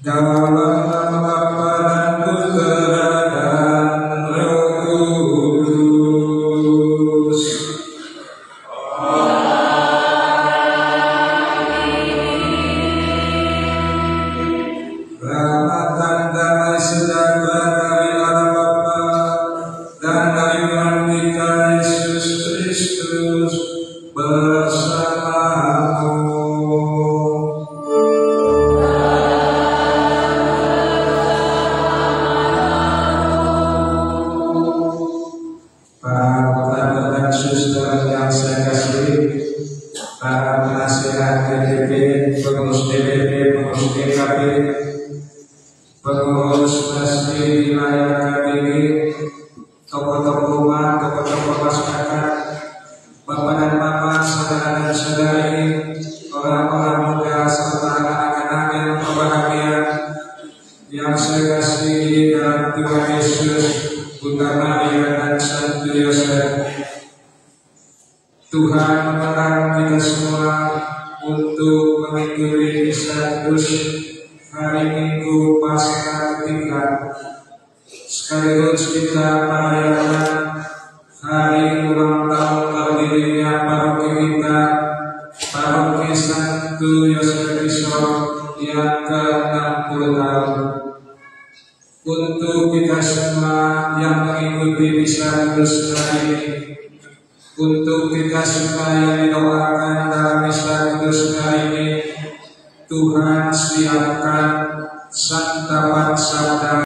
dalam nama Bapa dan Putra dan Roh Kudus. Rahmat dan damai sejahtera dari Allah Bapa dan dari Tuhan kita Yesus Kristus bersamamu. Para brother dan suster yang saya kasih, para penasihat DPP, pengurus DPP, pengurus DKP, pengurus masjid wilayah KBG, tokoh-tokoh umat, tokoh-tokoh masyarakat, bapak dan mama, saudara dan saudari, orang-orang muda serta anak-anak yang berbahagia, yang saya kasih di dalam Tuhan Yesus, Bunda Maria dan Santo Yosef. Tuhan melarang kita semua untuk mengikuti status hari Minggu Paskah ketiga, sekaligus kita merayakan hari ulang tahun berdirinya paroki kita, paroki Santo Yosef yang ke-60 tahun. Untuk kita semua yang mengikuti misa kudus hari ini, untuk kita semua yang didoakan dalam misa kudus hari ini, Tuhan siapkan santapan sabda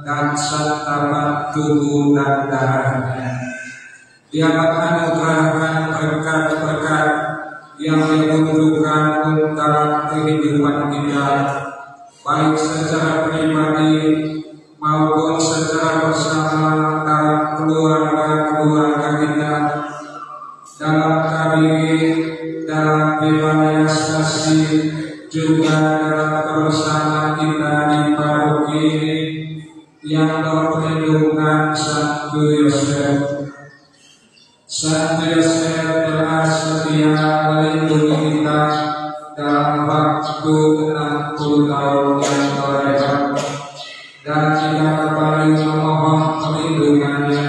dan santapan tubuh dan darahnya. Dia menganugerahkan berkat-berkat yang dibutuhkan untuk kehidupan kita, baik secara pribadi maupun secara bersama dalam keluarga-keluarga kita, dalam KBG, dalam wilayah stasi, juga dalam bersama kita di paroki ini yang berperlindungan Santo Yosef. Santo Yosef telah setia melindungi kita dalam waktu 60 tahun yang terlewat, dan kita kembali memohon perlindungannya,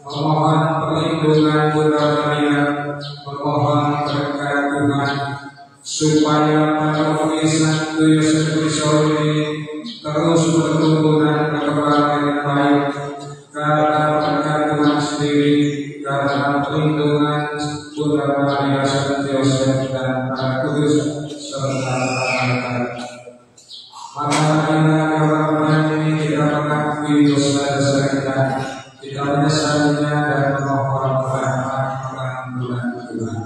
memohon perlindungan Bunda Maria, memohon berkat Tuhan, supaya paroki Santo Yosef ini terus bertumbuh dan berkembang dengan baik, karena berkat Tuhan sendiri, karena perlindungan Bunda Maria, Santo Yosef dan para kudus serta malaikat. Marilah dalam ini kita mengakui dosa-dosa kita, kita menyesalinya dan memohon rahmat pengampunan Tuhan.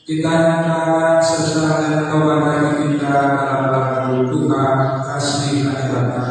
Kita nyatakan sesat dan taubat kita dalam lagu Tuhan kasih hadiratnya.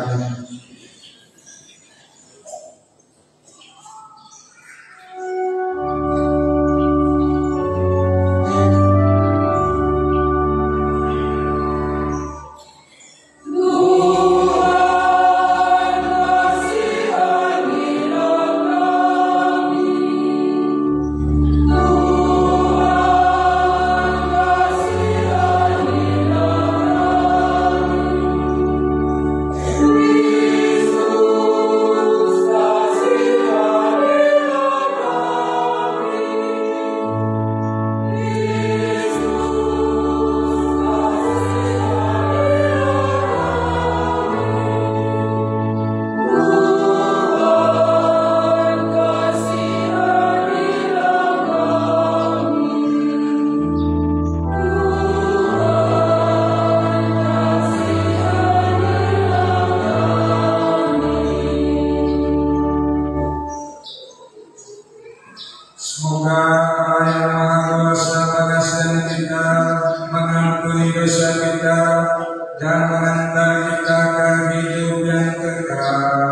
Semoga Allah yang Maha Kuasa mengasihani kita, mengampuni dosa kita, dan mengantar kita ke hidup yang kekal.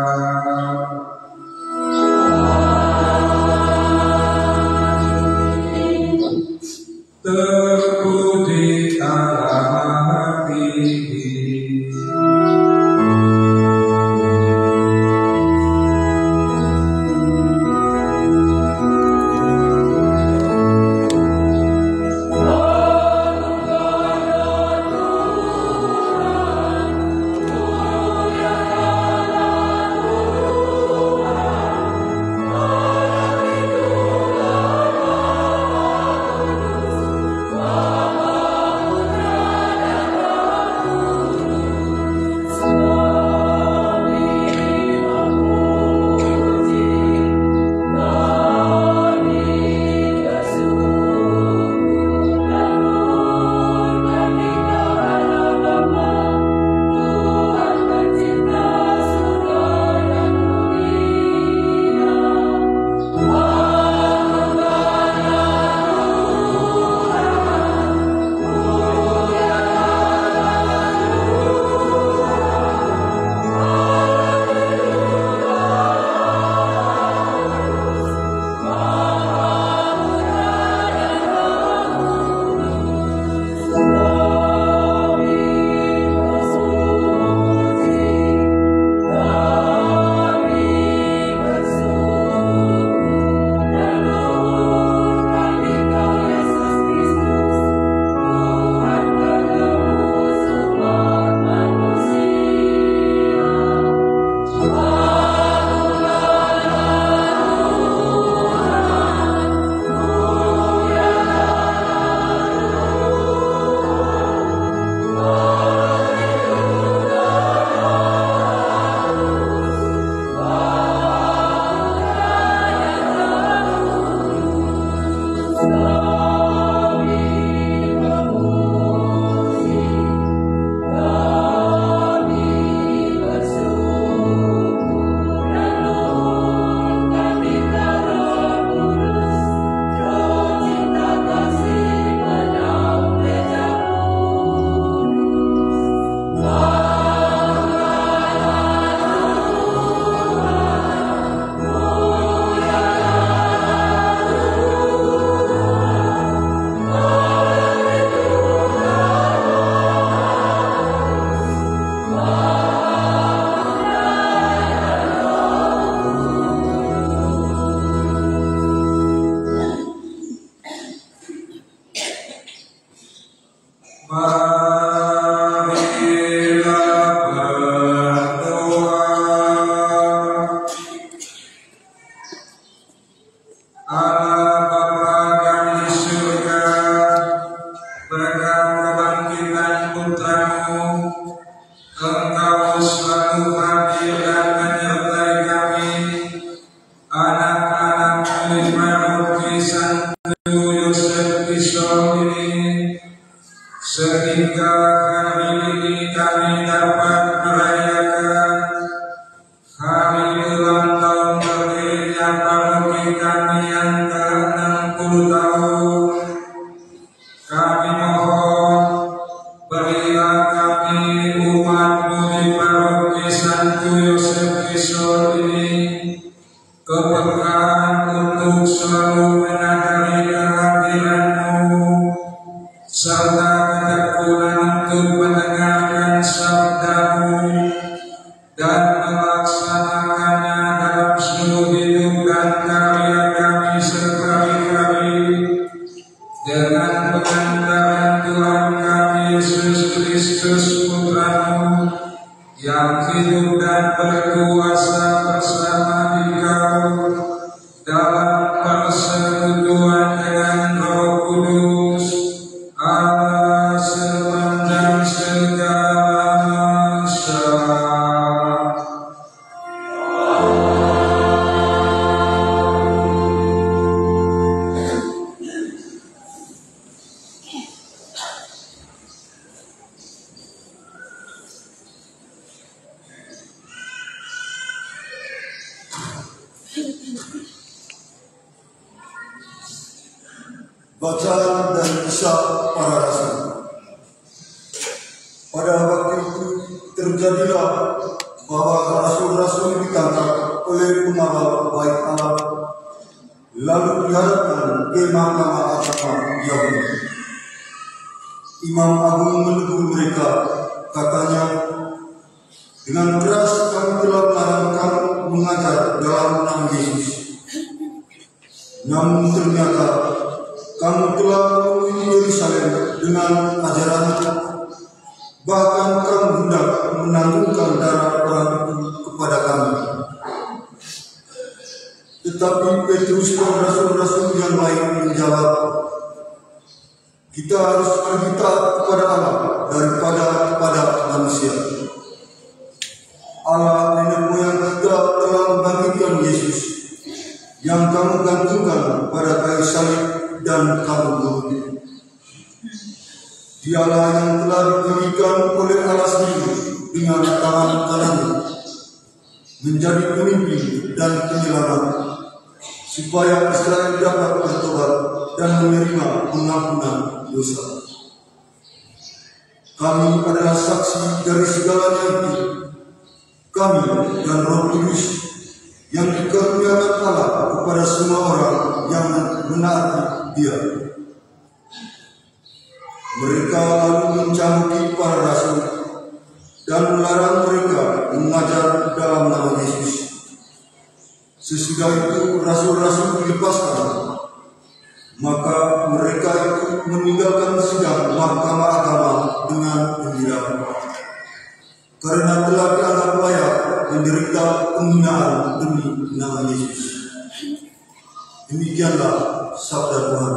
Terpuji Allah Maha Tinggi. Sehingga hari ini kami dapat merayakan hari ulang tahun berdirinya paroki kami yang ke-60 tahun. Kami mohon berilah kami umat-Mu di paroki Santo Yosef Kisor ini keberkahan untuk selalu menadani kehadiran-Mu serta ketekunan untuk mendengarkan sabda-Mu dan melaksanakannya dalam seluruh hidup dan karya kami sekali-kali dengan pengantaran Tuhan kami Yesus Kristus Putra-Mu yang hidup dan berkuasa bersama Dikau dalam persekutuan dengan Roh Kudus Allah sepanjang segala masa. Bacaan dan kisah para rasul. Pada waktu itu terjadilah bahwa rasul-rasul ditangkap oleh pengawal bait Allah, lalu dihadapkan ke mahkamah agama Yahudi. Imam Agung menegur mereka, katanya, dengan keras kamu telah melarang kamu mengajar dalam nama Yesus. Namun ternyata kamu telah memenuhi Yerusalem dengan ajaran-Mu, bahkan kamu hendak menanggungkan darah orang itu kepada kami. Tetapi Petrus dan rasul-rasul yang lain menjawab, kita harus lebih taat kepada Allah daripada kepada manusia. Allah nenek moyang kita telah membangkitkan Yesus yang kamu gantungkan pada kayu salib dan kamu bunuh. Dialah yang telah diberikan oleh Allah sendiri dengan tangan kanannya menjadi pemimpin dan penyelamat, supaya Israel dapat bertobat dan menerima pengampunan dosa. Kami adalah saksi dari segalanya itu. Kami dan Roh Kudus yang dikaruniakan Allah kepada semua orang yang menaati Dia. Mereka lalu mencamuki para rasul dan melarang mereka mengajar dalam nama Yesus. Sesudah itu rasul-rasul dilepaskan, maka mereka itu meninggalkan sidang mahkamah agama dengan gembira, karena telah dianggap layak menderita penghinaan demi nama Yesus. Demikianlah sabda Tuhan.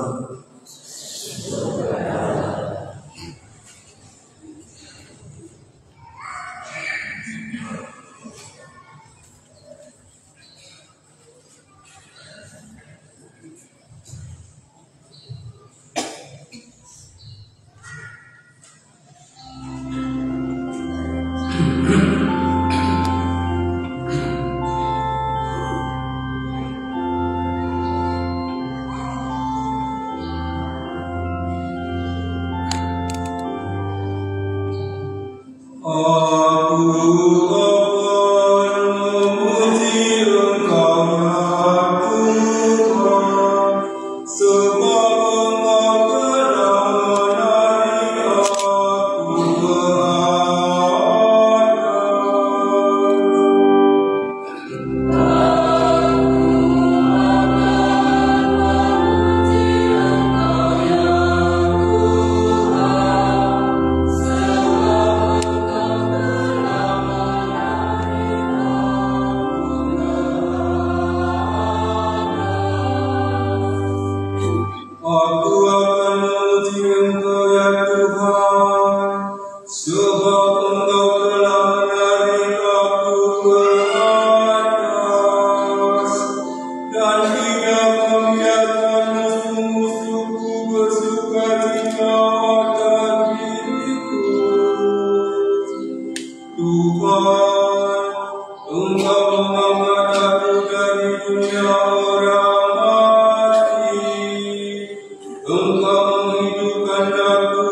menghidupkan aku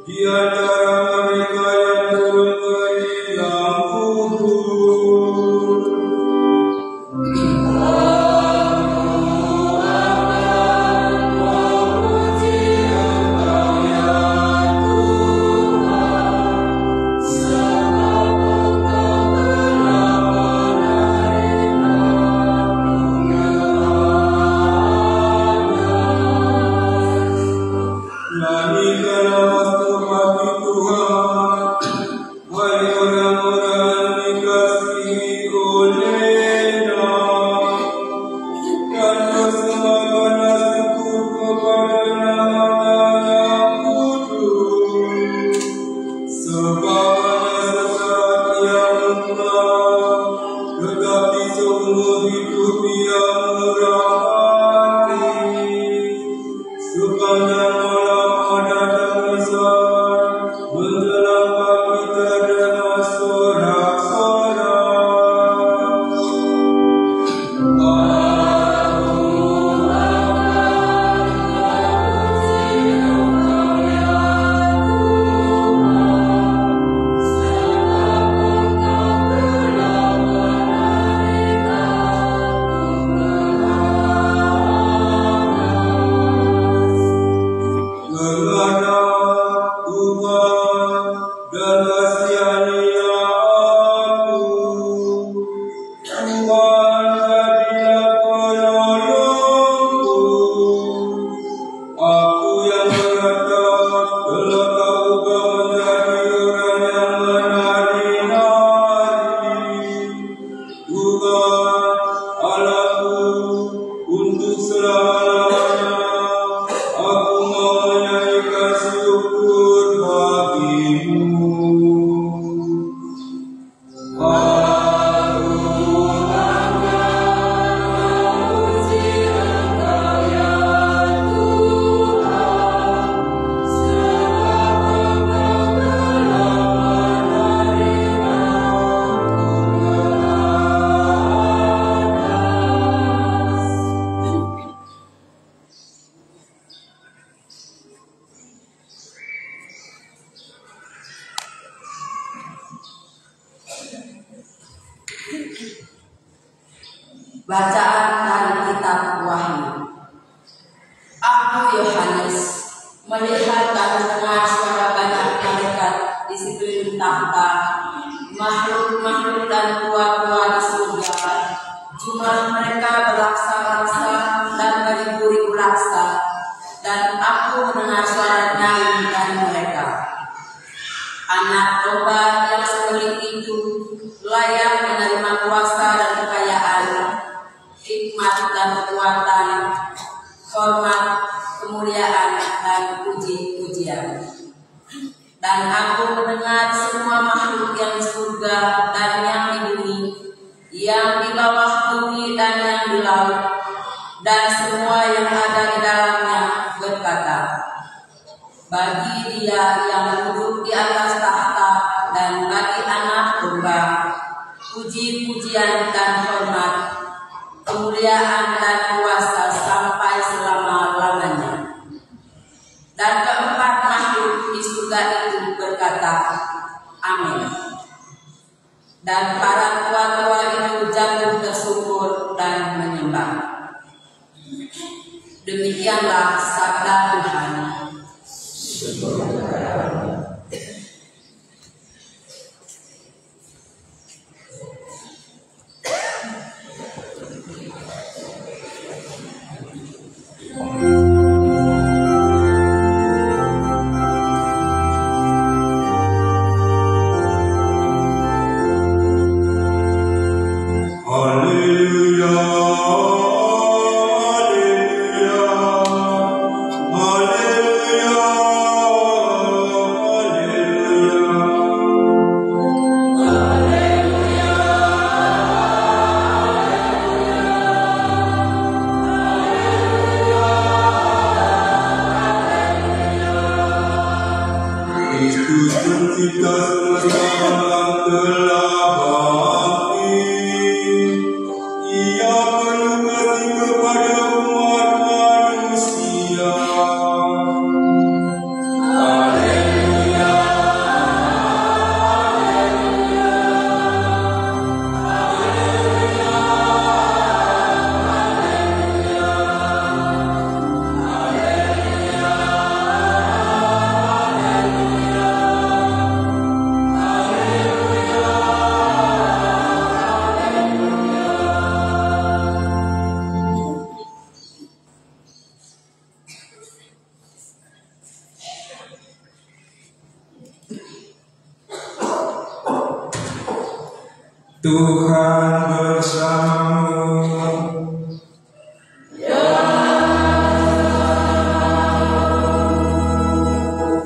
di antara mereka yang turun ke liang kubur. Bacaan dari kitab Wahyu. Aku Yohanes melihat dan mendengar suara banyak malaikat di sekeliling tahta, makhluk-makhluk dan tua-tua di surga. Jumlah mereka berlaksa-laksa dan beribu-ribu laksa, dan aku mendengar suara nyanyi dari mereka. Anak domba yang sembelih itu layak menerima kuasa dan kekayaan, hikmat dan kekuatan, hormat, kemuliaan, dan puji-pujian. Dan aku mendengar semua makhluk yang di surga dan yang di bumi, yang di bawah bumi dan yang di laut, dan semua yang ada di dalamnya berkata, bagi Dia yang duduk di atas tahta dan bagi Anak Domba, puji-pujian dan hormat, kemuliaan dan kuasa sampai selama-lamanya. Dan keempat makhluk di surga itu berkata, Amin. Dan para tua-tua itu jatuh tersungkur dan menyembah. Demikianlah sabda Tuhan. Ia penuh kasih kepada umat manusia. Tuhan bersamamu.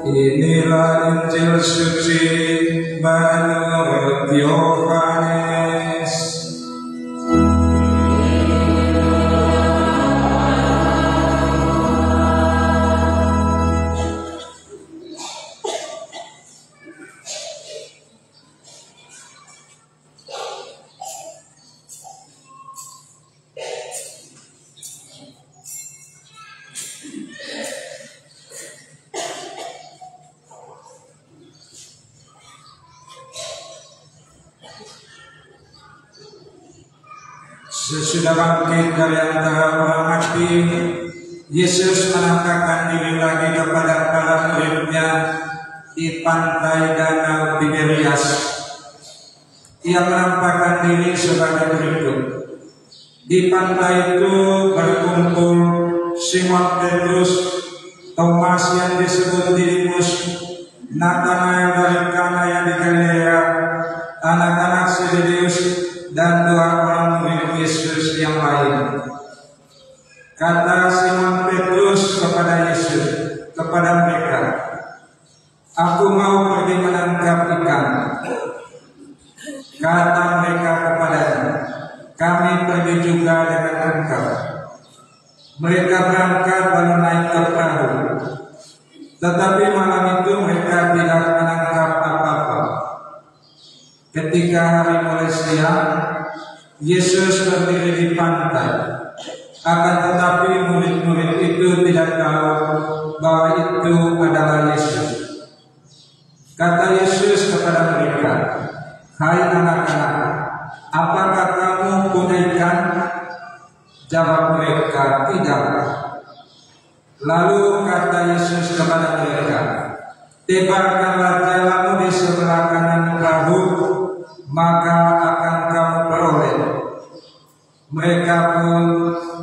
Inilah Injil suci menurut Yohanes. Sesudah bangkit dari antara orang mati, Yesus menampakkan diri lagi kepada para murid-Nya di pantai Danau Tiberias. Ia menampakkan diri sebagai berikut. Di pantai itu berkumpul Simon Petrus, Thomas yang disebut Didimus, Nathanael dari Kana yang di Galilea, anak-anak Zebedeus, dan dua orang murid Yesus yang lain. Kata Simon Petrus kepada Yesus, kepada mereka, "Aku mau pergi menangkap ikan." Kata mereka kepadanya, "Kami pergi juga dengan engkau." Mereka berangkat lalu naik ke perahu. Tetapi malam itu mereka tidak menangkap apa-apa. Ketika hari mulai siang, Yesus berdiri di pantai. Akan tetapi murid-murid itu tidak tahu bahwa itu adalah Yesus. Kata Yesus kepada mereka, "Hai anak-anak, apakah kamu punya ikan?" Jawab mereka, "Tidak." Lalu kata Yesus kepada mereka, "Tebarkanlah jalamu di sebelah kanan perahu, maka akan kamu peroleh." Mereka pun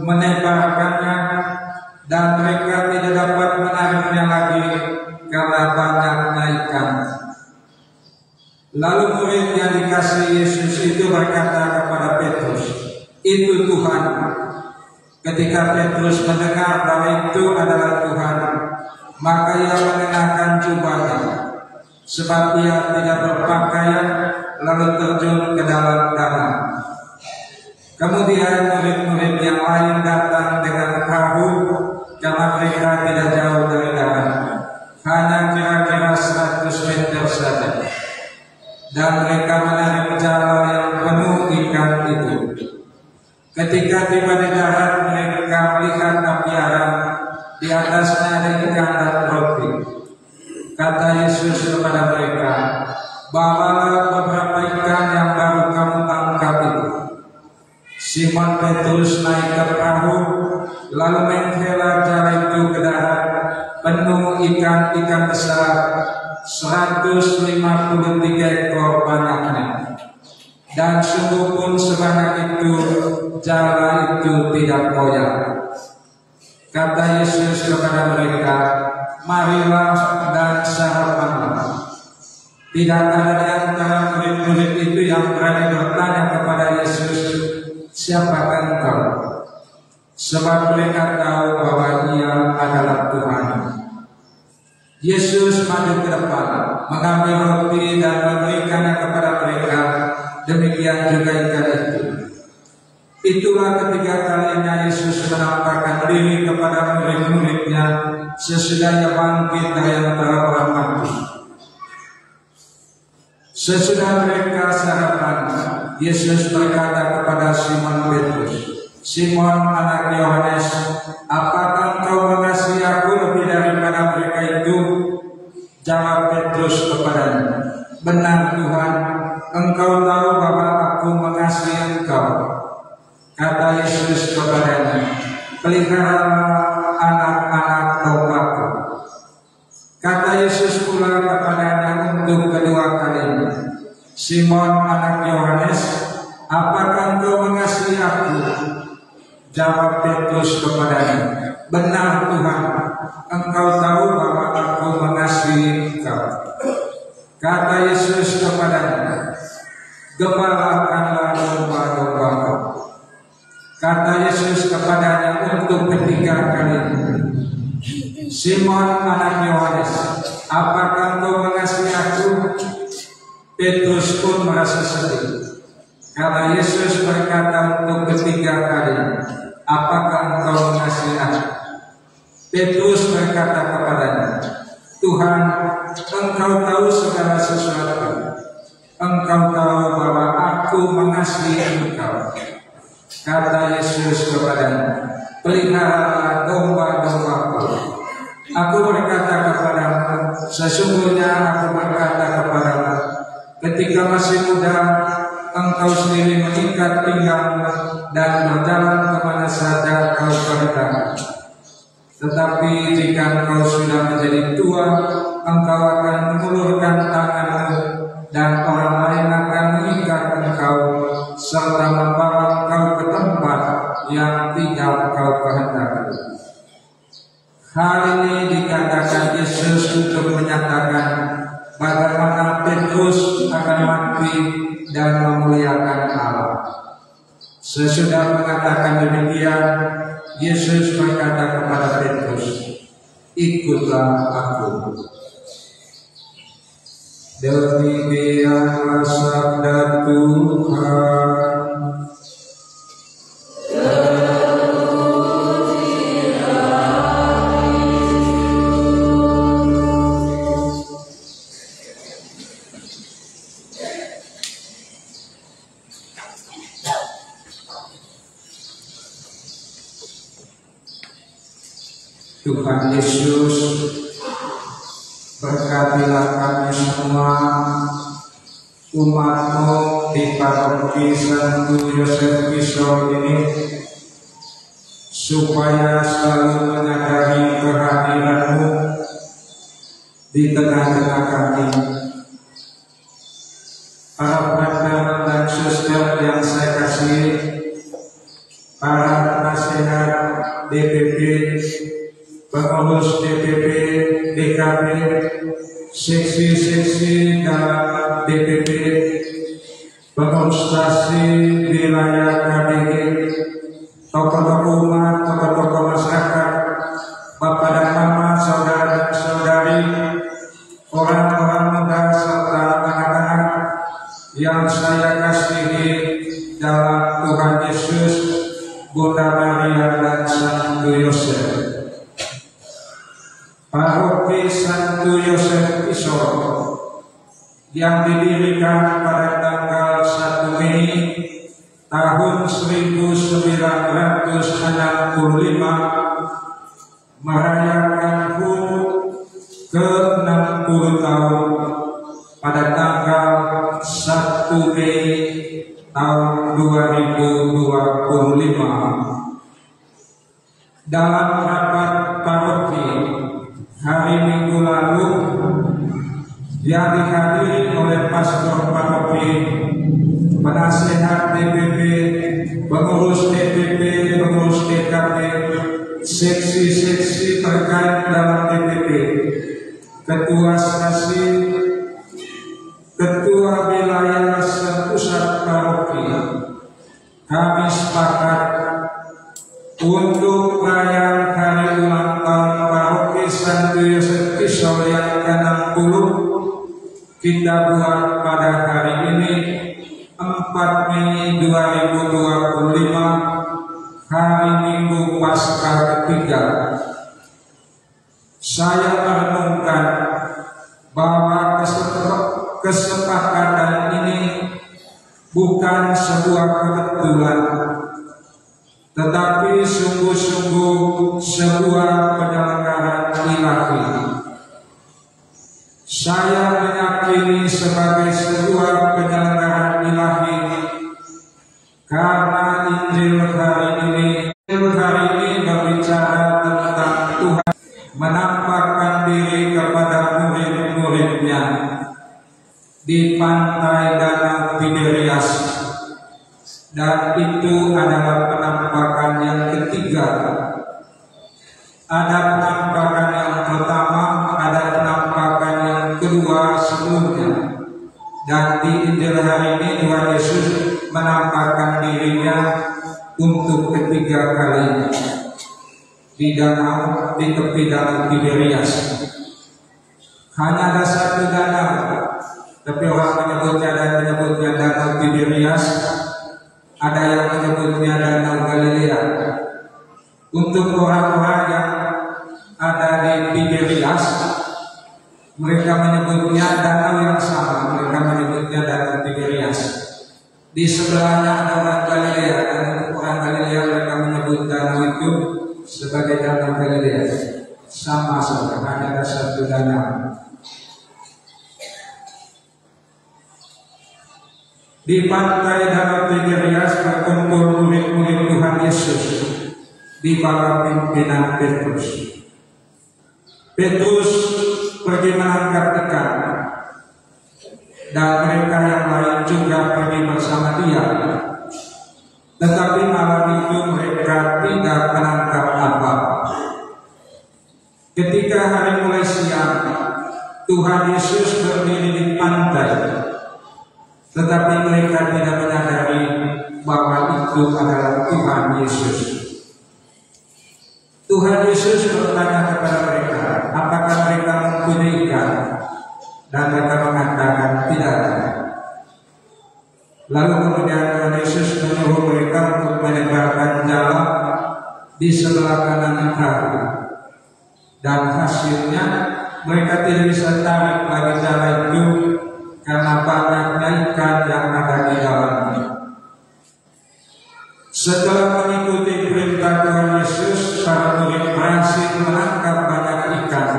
menebarkannya, dan mereka tidak dapat menariknya lagi karena banyaknya ikan. Lalu murid yang dikasihi Yesus itu berkata kepada Petrus, "Itu Tuhan." Ketika Petrus mendengar bahwa itu adalah Tuhan, maka ia mengenakan jubahnya, sebab ia tidak berpakaian, lalu terjun ke dalam danau. Kemudian murid-murid yang lain datang dengan perahu, karena mereka tidak jauh dari danau, hanya kira-kira 100 meter saja. Dan mereka menarik jala yang penuh ikan itu. Ketika tiba di darat, mereka melihat api arang, di atasnya ada ikan dan roti. Kata Yesus kepada mereka, "Bawalah beberapa ikan yang baru kamu tangkap itu." Simon Petrus naik ke perahu, lalu menghela jala itu ke darat, penuh ikan-ikan besar, 153 ekor banyaknya. Dan sungguh pun sebanyak itu, jala itu tidak goyah. Kata Yesus kepada mereka, "Marilah dan sarapanlah." Tidak ada di antara murid-murid itu yang berani bertanya kepada Yesus, "Siapakah engkau?" Sebab mereka tahu bahwa Ia adalah Tuhan. Yesus maju ke depan, mengambil roti dan memberikannya kepada mereka. Demikian juga ikan itu. Itulah ketiga kalinya Yesus menampakkan diri kepada murid-murid-Nya sesudah Ia bangkit dari antara orang mati. Sesudah mereka sarapan, Yesus berkata kepada Simon Petrus, "Simon anak Yohanes, apakah engkau mengasihi aku lebih daripada mereka itu?" Jawab Petrus kepadanya, "Benar Tuhan, Engkau tahu bahwa aku mengasihi Engkau." Kata Yesus kepadanya, "Peliharalah anak-anak dombaku." Kata Yesus pula kepadanya untuk kedua kalinya, "Simon anak Yohanes, apakah engkau mengasihi aku?" Jawab Petrus kepadanya, "Benar Tuhan, Engkau tahu bahwa aku mengasihi Engkau." Kata Yesus kepadanya, "Gembalakan Kata Yesus kepadanya untuk ketiga kali, Simon anak Yohanes, apakah engkau mengasihi aku? Petrus pun merasa sedih. Kata Yesus berkata untuk ketiga kali, apakah engkau mengasihi aku? Petrus berkata kepadanya, Tuhan, Engkau tahu segala sesuatu. Engkau tahu bahwa aku mengasihi Engkau. Kata Yesus kepadanya, peliharalah domba-dombaku. Aku berkata kepadamu, sesungguhnya aku berkata kepadamu, ketika masih muda, engkau sendiri mengikat pinggangmu dan berjalan kemana saja kau kehendaki. Tetapi jika engkau sudah menjadi tua, engkau akan mengulurkan tanganmu dan orang lain akan mengikat engkau serta membawa engkau ke tempat yang tidak kau kehendaki. Hal ini dikatakan Yesus untuk menyatakan bagaimana Petrus akan mati dan memuliakan Allah. Sesudah mengatakan demikian, Yesus berkata kepada Petrus, ikutlah aku. Demikianlah sabda Tuhan. Tuhan Yesus, berkatilah kami semua, umat-Mu di paroki Santo Yosef Pisau ini, supaya selalu menyadari kehadiran-Mu di tengah-tengah kami. Para brother dan suster yang saya kasihi, para nasihat DPP, pengurus DPP, DKP, seksi-seksi dalam DPP, pengurus stasi wilayah KDG, tokoh-tokoh umat, tokoh-tokoh masyarakat, bapak dan mama, saudara dan saudari, orang-orang muda serta anak-anak yang saya kasihi dalam Tuhan Yesus, Bunda Maria dan Santo Yosef. Paroki Santo Yosef Pisau yang didirikan pada tanggal 1 Mei tahun 1965 merayakan HUT ke-60 tahun pada tanggal 1 Mei tahun 2025. Dalam rapat paroki hari Minggu lalu yang dihadiri oleh pastor paroki, penasehat DPP, pengurus DPP, pengurus DKP, seksi-seksi terkait dalam DPP, ketua stasi, ketua wilayah sepusat paroki, kami sepakat untuk perayaan hari ulang tahun paroki Santo Yosef Pisau yang ke-60 kita buat pada hari ini 4 Mei 2025, hari Minggu Paskah ketiga. Saya merenungkan bahwa kesepakatan ini bukan sebuah kebetulan, tetapi sungguh-sungguh sebuah penyelenggaraan ilahi. Saya meyakini sebagai sebuah penyelenggaraan ilahi karena Injil hari ini berbicara tentang Tuhan menampakkan diri kepada murid-muridnya di pantai Danau Tiberias. Dan itu adalah penampakan yang ketiga. Ada penampakan yang pertama, ada penampakan yang kedua sebelumnya. Dan di Injil hari ini Tuhan Yesus menampakkan dirinya untuk ketiga kalinya di tepi danau Tiberias. Hanya ada satu danau, tapi orang menyebutnya danau Tiberias, ada yang menyebutnya danau Galilea. Untuk orang-orang yang ada di Tiberias, mereka menyebutnya danau yang sama, mereka menyebutnya danau Tiberias. Di sebelahnya ada orang Galilea, dan untuk orang Galilea mereka menyebut danau itu sebagai danau Galilea. Sama saja, hanya ada satu danau. Di pantai danau Tiberias berkumpul murid-murid Tuhan Yesus di bawah pimpinan Petrus. Petrus pergi menangkap ikan, dan mereka yang lain juga pergi bersama dia. Tetapi malam itu mereka tidak menangkap apa. Ketika hari mulai siang, Tuhan Yesus berdiri di pantai, tetapi mereka tidak menyadari bahwa itu adalah Tuhan Yesus. Tuhan Yesus bertanya kepada mereka, apakah mereka mempunyai ikan? Dan mereka mengatakan tidak. Lalu kemudian Tuhan Yesus menyuruh mereka untuk menyebarkan jala di sebelah kanan perahu. Dan hasilnya mereka tidak bisa tarik lagi jala itu karena banyaknya ikan yang ada di dalamnya. Setelah mengikuti perintah Tuhan Yesus, para murid berhasil menangkap banyak ikan,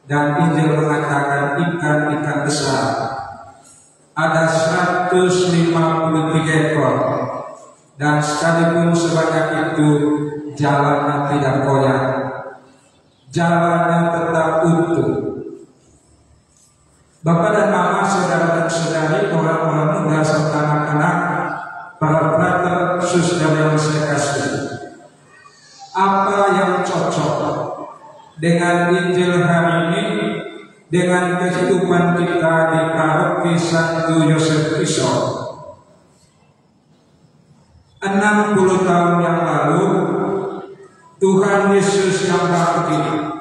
dan Injil mengatakan ikan-ikan besar. Ada 153 ekor, dan sekalipun sebanyak itu jalannya tidak goyah, jalannya tetap utuh. Bapak dan Mama, saudara dan saudari, orang-orang muda serta anak-anak, para brother, suster yang saya kasih, apa yang cocok dengan Injil hari ini, dengan kehidupan kita di paroki Santo Yosef Piso? 60 tahun yang lalu, Tuhan Yesus yang bangkit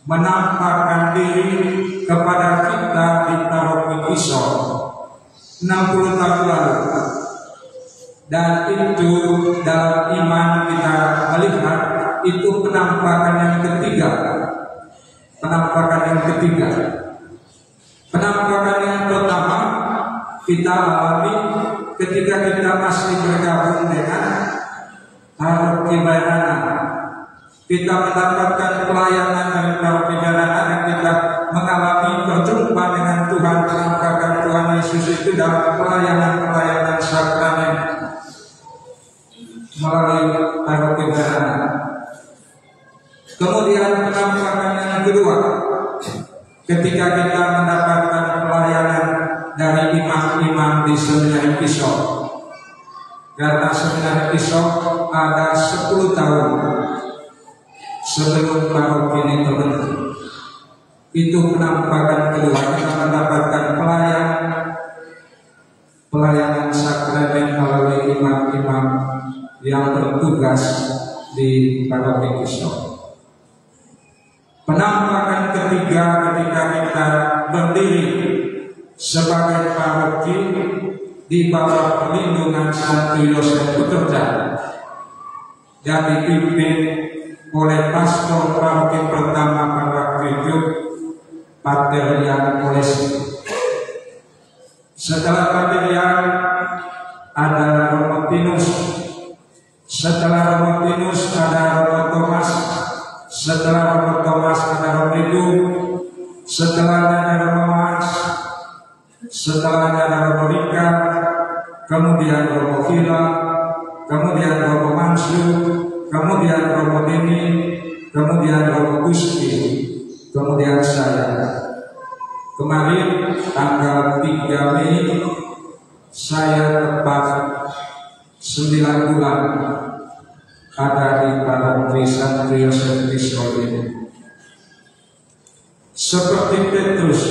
menampakkan diri kepada kita di paroki Piso 60 tahun lalu. Dan itu dalam iman kita melihat itu penampakan yang ketiga. Penampakan yang ketiga. Penampakan yang pertama kita alami ketika kita masih bergabung dengan paroki Bairana. Kita mendapatkan pelayanan dari paroki Bairana dan kita mengalami berjumpa dengan Tuhan. Penampakan Tuhan Yesus itu dalam pelayanan-pelayanan sakramen melalui paroki Bairana. Kemudian penampakan yang kedua, ketika kita mendapatkan pelayanan dari imam-imam di Seminari Piso. Karena Seminari Piso ada 10 tahun sebelum paroki ini terbentuk. Itu penampakan kedua, kita mendapatkan pelayanan sakramen melalui imam-imam yang bertugas di paroki Piso. Penampakan ketiga ketika kita berdiri sebagai paroki di bawah perlindungan Santo Yosef bekerja dan dipimpin oleh pastor paroki pertama pada waktu itu, Pater Jan Polesi. Setelah Pater Jan ada Romotinus, setelah Romotinus ada Romo Thomas, setelah Romo Thomas ada Rodrigo, setelahnya ada Romo Mas, setelahnya ada Romo Rika, kemudian Romo Vila, kemudian Romo Mansur, kemudian Romo Deni, kemudian Romo Gusti, kemudian saya. Kemarin tanggal 3 Mei saya tepat 9 bulan ada di paroki Santo Yosef Piso ini. Seperti Petrus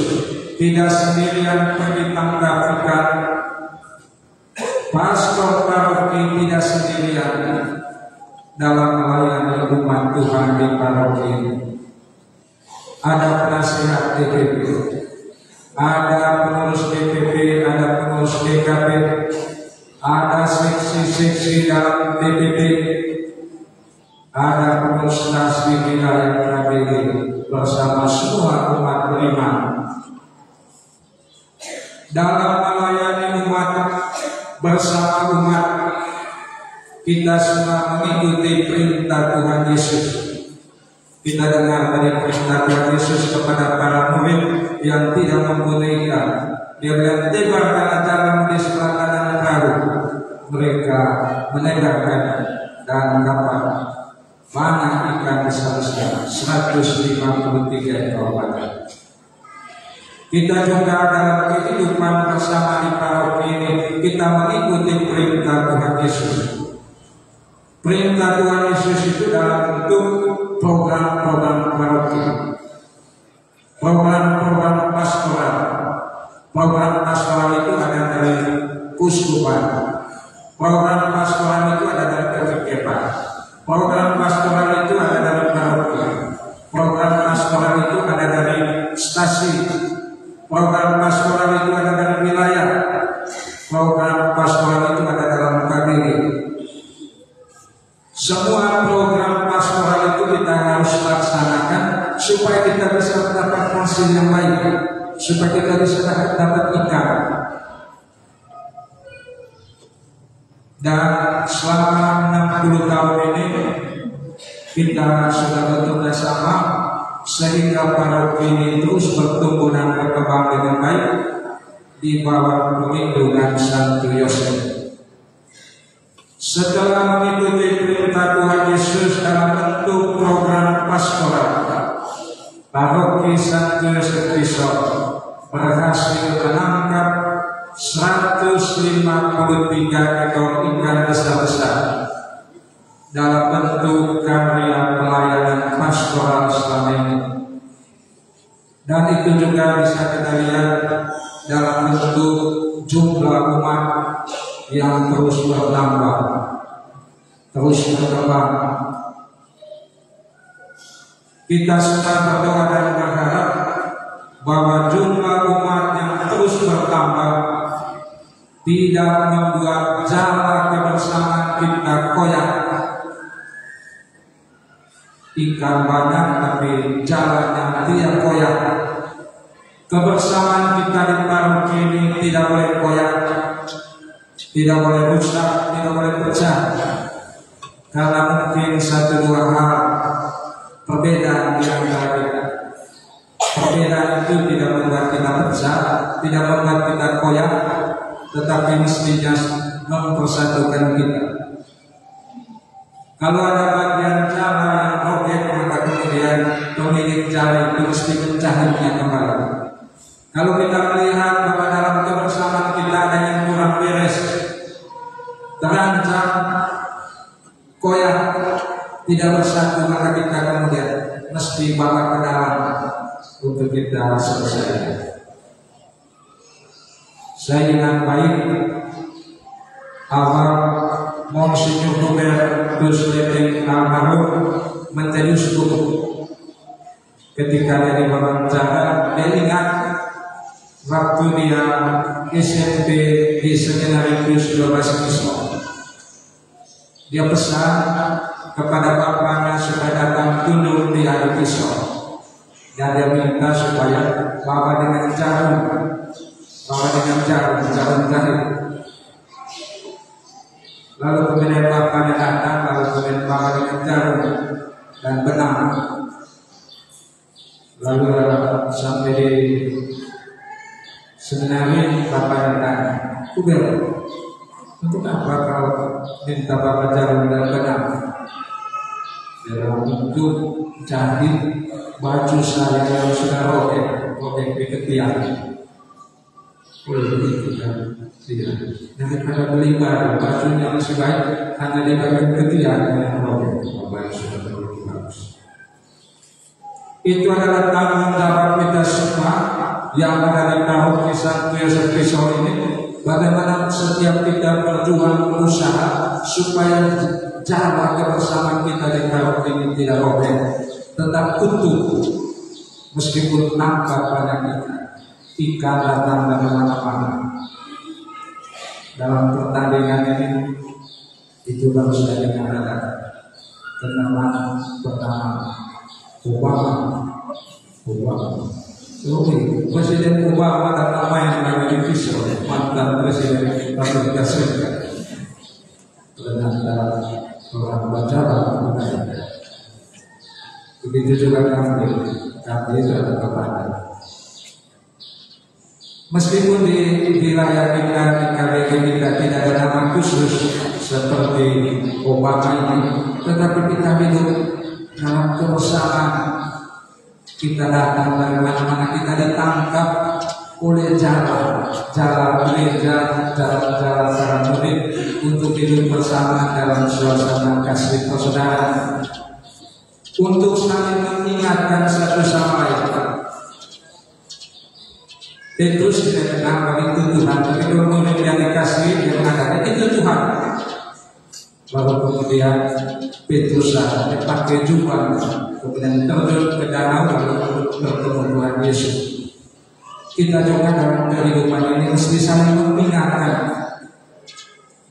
tidak sendirian pergi tangkap ikan, pastor paroki tidak sendirian dalam melayani umat Tuhan di paroki ini. Ada penasihat DPP, ada pengurus DPP, ada pengurus DKP, ada seksi-seksi dalam DPP, ada pengurus stasi wilayah KBG bersama semua umat beriman. Dalam melayani umat bersama umat, kita semua mengikuti perintah Tuhan Yesus. Kita dengar dari perintah Tuhan Yesus kepada para murid yang tidak membolehkan. Dia bilang, tebarkan jalan di sebelah kanan perahu. Mereka menegakkan dan dapat mana ikan besar-besar 153 ekor pada. Kita juga dalam kehidupan bersama di paroki ini, kita mengikuti perintah Tuhan Yesus. Perintah Tuhan Yesus itu dalam bentuk program-program paroki, program-program pastoral. Program pastoral itu ada dari kuskupan, program pastoral itu ada dari PKK, program pastoral itu ada dari paroki, program pastoral itu ada dari stasi, program pastoral itu ada dari wilayah, program pastoral itu ada dalam KBG. Semua program pastoral itu kita harus laksanakan supaya kita bisa mendapat hasil yang baik, supaya kita bisa dapat ikan. Dan selama 60 tahun ini kita sudah bekerja sama sehingga paroki ini terus bertumbuh dan berkembang dengan baik di bawah perlindungan Santo Yosef. Setelah mengikuti perintah Tuhan Yesus dalam bentuk program pastoral, paroki Santo Yosef Kristus berhasil menangkap 153 ekor ikan besar-besar dalam bentuk karya pelayanan pastoral selama ini. Dan itu juga bisa kita lihat dalam bentuk jumlah umat yang terus bertambah, terus berkembang. Kita sedang berdoa dan berharap bahwa jumlah umat yang terus bertambah tidak membuat jalan kebersamaan kita koyak. Ikan banyak tapi jalannya tidak koyak. Kebersamaan kita di paroki ini tidak boleh koyak, tidak boleh rusak, tidak boleh pecah. Karena mungkin satu dua hal perbedaan di antara kita. Perbedaan itu tidak membuat kita pecah, tidak membuat kita koyak, tetapi mestinya mempersatukan kita. Kalau ada bagian jala yang robek, maka kemudian pemilik jala itu mesti mencarinya kembali. Kalau kita melihat bahwa dalam kebersamaan kita ada yang kurang beres, terancam koyak, tidak bersatu, maka kita kemudian mesti bawa ke dalam untuk kita selesaikan. Saya ingat baik awal Monsinyur Hubertus Lepeng almarhum menjadi uskup. Ketika dia diwawancara, dia ingat waktu dia SMP di Seminarius 12 Kisah. Dia pesan kepada bapaknya supaya datang tunduk di hari Kisah, dan dia minta supaya bawa dengan jarum jahit. Lalu kemudian bapaknya datang, lalu kemudian bawa dengan jarum dan benang. Lalu sampai di seminari, bapaknya tanya, "Uber, untuk apa kau minta bapak jarum dan benang?" Dalam bentuk jahit baju saya yang sudah robek di ketiak. Itu kan tidak. Daripada beli baru, bajunya masih baik, hanya di bagian ketiak yang robek. Baju sudah terlalu bagus. Itu adalah tanggung jawab kita semua yang ada di tahun Santo Yosef Kristus ini, bagaimana setiap kita berjuang berusaha supaya jalan kebersamaan kita di tahun ini tidak robek, tetap utuh meskipun nampak pada kita ikan datang dari mana-mana. Dalam pertandingan ini itu baru saja dikatakan kenalan pertama Obama. Presiden Obama dan nama yang namanya Pisau, mantan presiden Amerika Serikat. Ternyata orang baca begitu juga kami adalah kepada. Meskipun di wilayah kita, di KBG kita tidak ada nama khusus seperti Obama ini, tetapi kita hidup dalam kebersamaan. Kita datang dari mana-mana, kita ditangkap oleh jalan gereja, jalan murid untuk hidup bersama dalam suasana kasih persaudaraan, untuk saling mengingatkan satu sama lain. Petrus tidak kenal itu Tuhan, tapi kalau murid yang dikasih dia mengatakan itu Tuhan. Lalu kemudian Petrus pakai jubah, kemudian terjun ke danau lalu bertemu Tuhan Yesus. Kita juga dalam kehidupan ini mesti saling mengingatkan.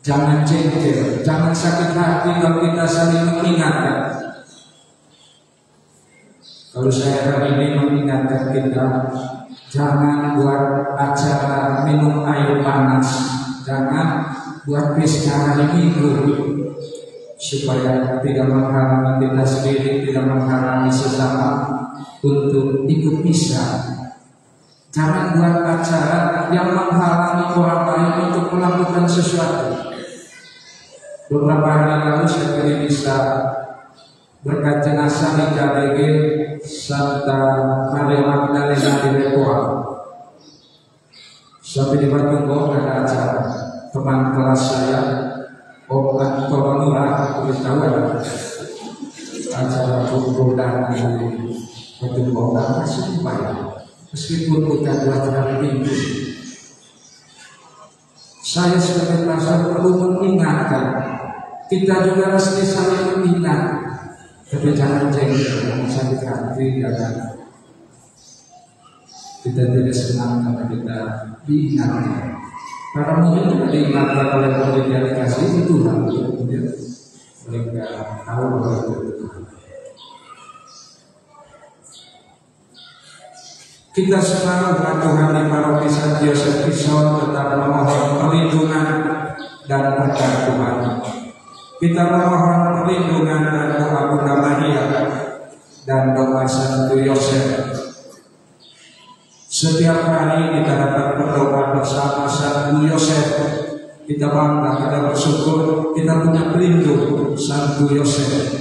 Jangan jengkel, jangan sakit hati kalau kita saling mengingatkan. Kalau saya hari ini mengingatkan kita, jangan buat acara minum air panas, jangan buat pesta hari Minggu, supaya tidak menghalangi kita sendiri, tidak menghalangi sesama untuk ikut misa. Jangan buat acara yang menghalangi orang lain untuk melakukan sesuatu. Beberapa hari lalu saya pergi misa berkat jenazah di KBG Santa Maria Magdalena di Lepoa. Sampai di Batunggo ada acara, teman kelas saya Om Anton Nura beritahu acara kumpul dan di Batunggo dan masih banyak. Meskipun bukan 2 hari minggu, saya sebagai pastor perlu mengingatkan. Kita juga mesti saling mengingat. Tapi jangan jengkel, jangan sakit hati, jangan kita tidak senang karena kita diingatkan. Karena mungkin juga diingatkan oleh murid yang dikasih itu Tuhan, kemudian mereka tahu bahwa itu Tuhan. Kita selalu berdoa di paroki San Joseph Pisau tetap memohon perlindungan dan berkat Tuhan. Kita memohon perlindungan dan doa Bunda Maria dan doa Santo Yosef. Setiap hari kita dapat berdoa bersama Santo Yosef. Kita bangga, kita bersyukur, kita punya pelindung Santo Yosef.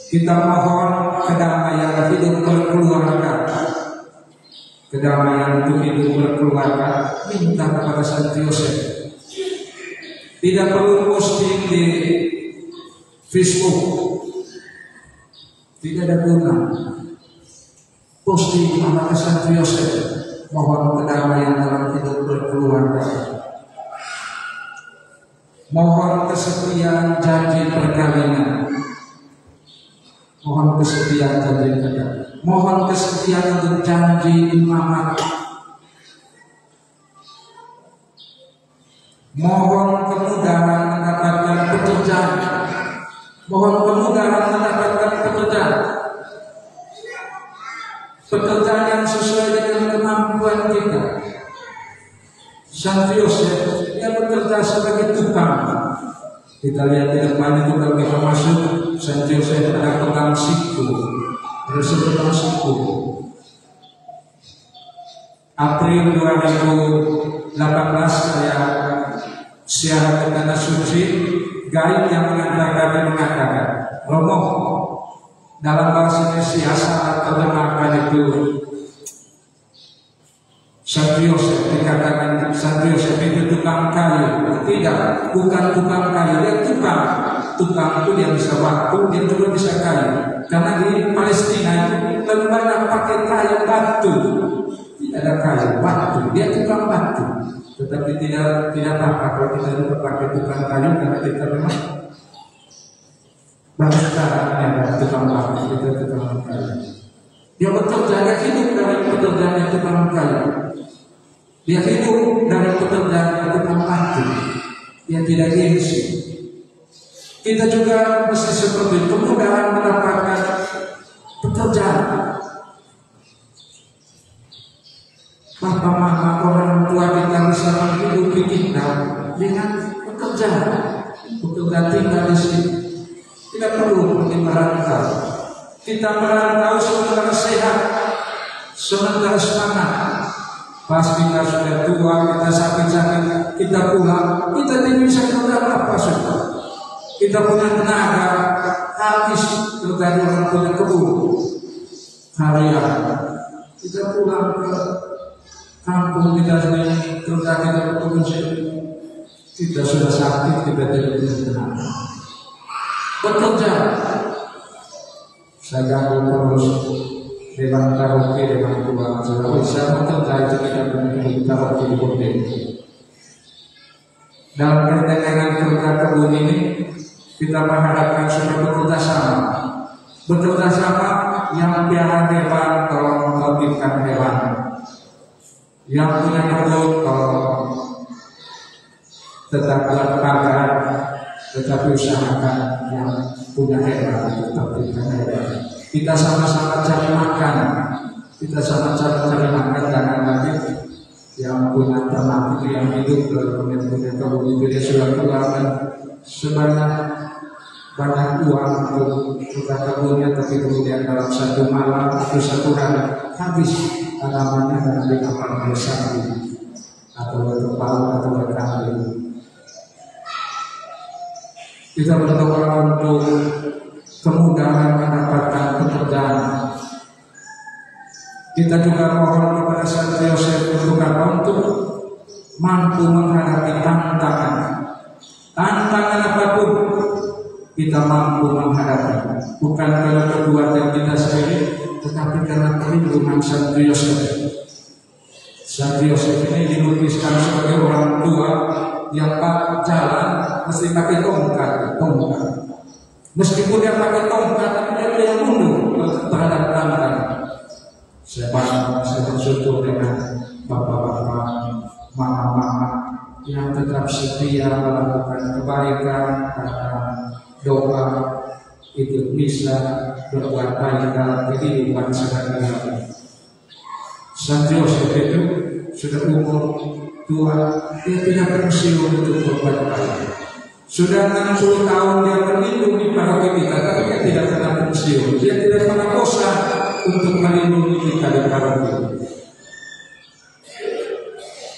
Kita mohon kedamaian hidup berkeluarga, kedamaian untuk hidup berkeluarga, minta kepada Santo Yosef. Tidak perlu posting di Facebook, tidak ada guna. Posting kepada Santo Yosef, mohon kedamaian dalam hidup berkeluarga, mohon kesetiaan janji perkawinan. Mohon kesetiaan janji perkawinan, mohon kesetiaan untuk janji imamat, mohon kemudahan mendapatkan pekerjaan, mohon kemudahan mendapatkan pekerjaan yang sesuai dengan kemampuan kita. Santo Yosef dia bekerja sebagai tukang. Kita lihat di depan itu kalau kita masuk, Santo Yosef ada tukang siku, ada tukang siku. April 2018 saya siaran ke tanah suci, gaib yang mengatakan Romo dalam bahasa Indonesia asal terjemahkan itu Santo Yosef, dikatakan Santo Yosef itu tukang kayu. Tidak, bukan tukang kayu, dia tukang itu dia bisa waktu, dia juga bisa kayu. Karena di Palestina itu lebih banyak pakai kayu batu, tidak ada kayu batu, dia tukang batu. Tetapi tidak apa-apa kalau kita juga pakai tukang kayu karena kita memang banyak caranya ada tukang kayu, kita tukang kayu. Dia bekerja, dia hidup dari pekerjaan tukang kayu. Dia hidup dari pekerjaan tukang batu. Dia tidak gengsi. Kita juga mesti seperti itu, mudah mendapatkan pekerjaan. Papa mama orang tua kita bisa menghidupi kita dengan pekerjaan tinggal di sini. Tidak perlu merantau. Kita merantau sementara sehat, sementara semangat. Pas kita sudah tua, kita sakit-sakit, kita pulang, kita tidak bisa kerja apa sudah. Kita punya tenaga habis, terjadi orang punya kebun harian. Kita pulang ke kampung kita sendiri, kerja kita kebun kita sudah sakit, kita tidak punya tenaga. Bekerja, saya ganggu terus dengan karaoke dengan Tuhan. Saya bekerja itu tidak punya karaoke di kota. Dalam kaitan dengan kerja kebun ini, kita menghadapkan sudah bekerja sama. Bekerja sama yang piara hewan tolong tertibkan hewan. Yang punya kebun tolong tetap buat pagar, tetapi usahakan yang punya hewan tertibkan hewan. Kita sama-sama cari makan. Kita sama-sama cari makan, jangan lagi yang punya ternak itu yang hidup punya kebun itu dia sudah keluarkan sebanyak banyak uang untuk kita kebunnya, tapi kemudian dalam satu malam atau satu hari habis tanamannya dan dimakan oleh sapi atau berkepala atau berkambing. Kita berdoa untuk kemudahan mendapatkan pekerjaan. Kita juga mohon kepada Santo Yosef untuk mampu menghadapi tantangan apapun kita mampu menghadapi, bukan karena kekuatan kita sendiri, tetapi karena perlindungan Santo Yosef. Santo Yosef ini dilukiskan sebagai orang tua yang jalan mesti pakai tongkat. Meskipun dia pakai tongkat, dia mundur terhadap tantangan. Saya bersyukur dengan bapak-bapak, mama-mama yang tetap setia melakukan kebaikan, doa, ikut misa, berbuat baik dalam kehidupan sehari-hari. Santo Yosef itu sudah umur tua, dia tidak pensiun untuk berbuat baik. Sudah 60 tahun dia melindungi para kita, tapi dia tidak pernah pensiun. Dia tidak pernah bosan untuk melindungi kita di paroki.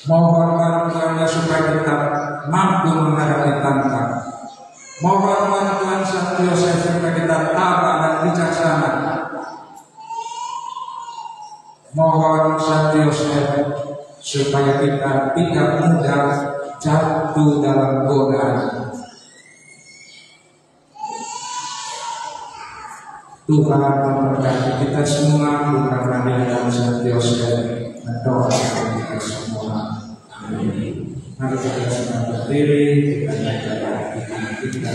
Mohon bantuannya supaya kita mampu menghadapi tantangan. Mohon bantuan Santo Yosef supaya kita tabah dan bijaksana. Mohon Santo Yosef supaya kita tidak mudah jatuh dalam godaan. Tuhan memberkati kita semua, bukan hanya dalam Santo Yosef, dan doa kita semua. Amin. Mari kita semua berdiri, kita nyatakan kita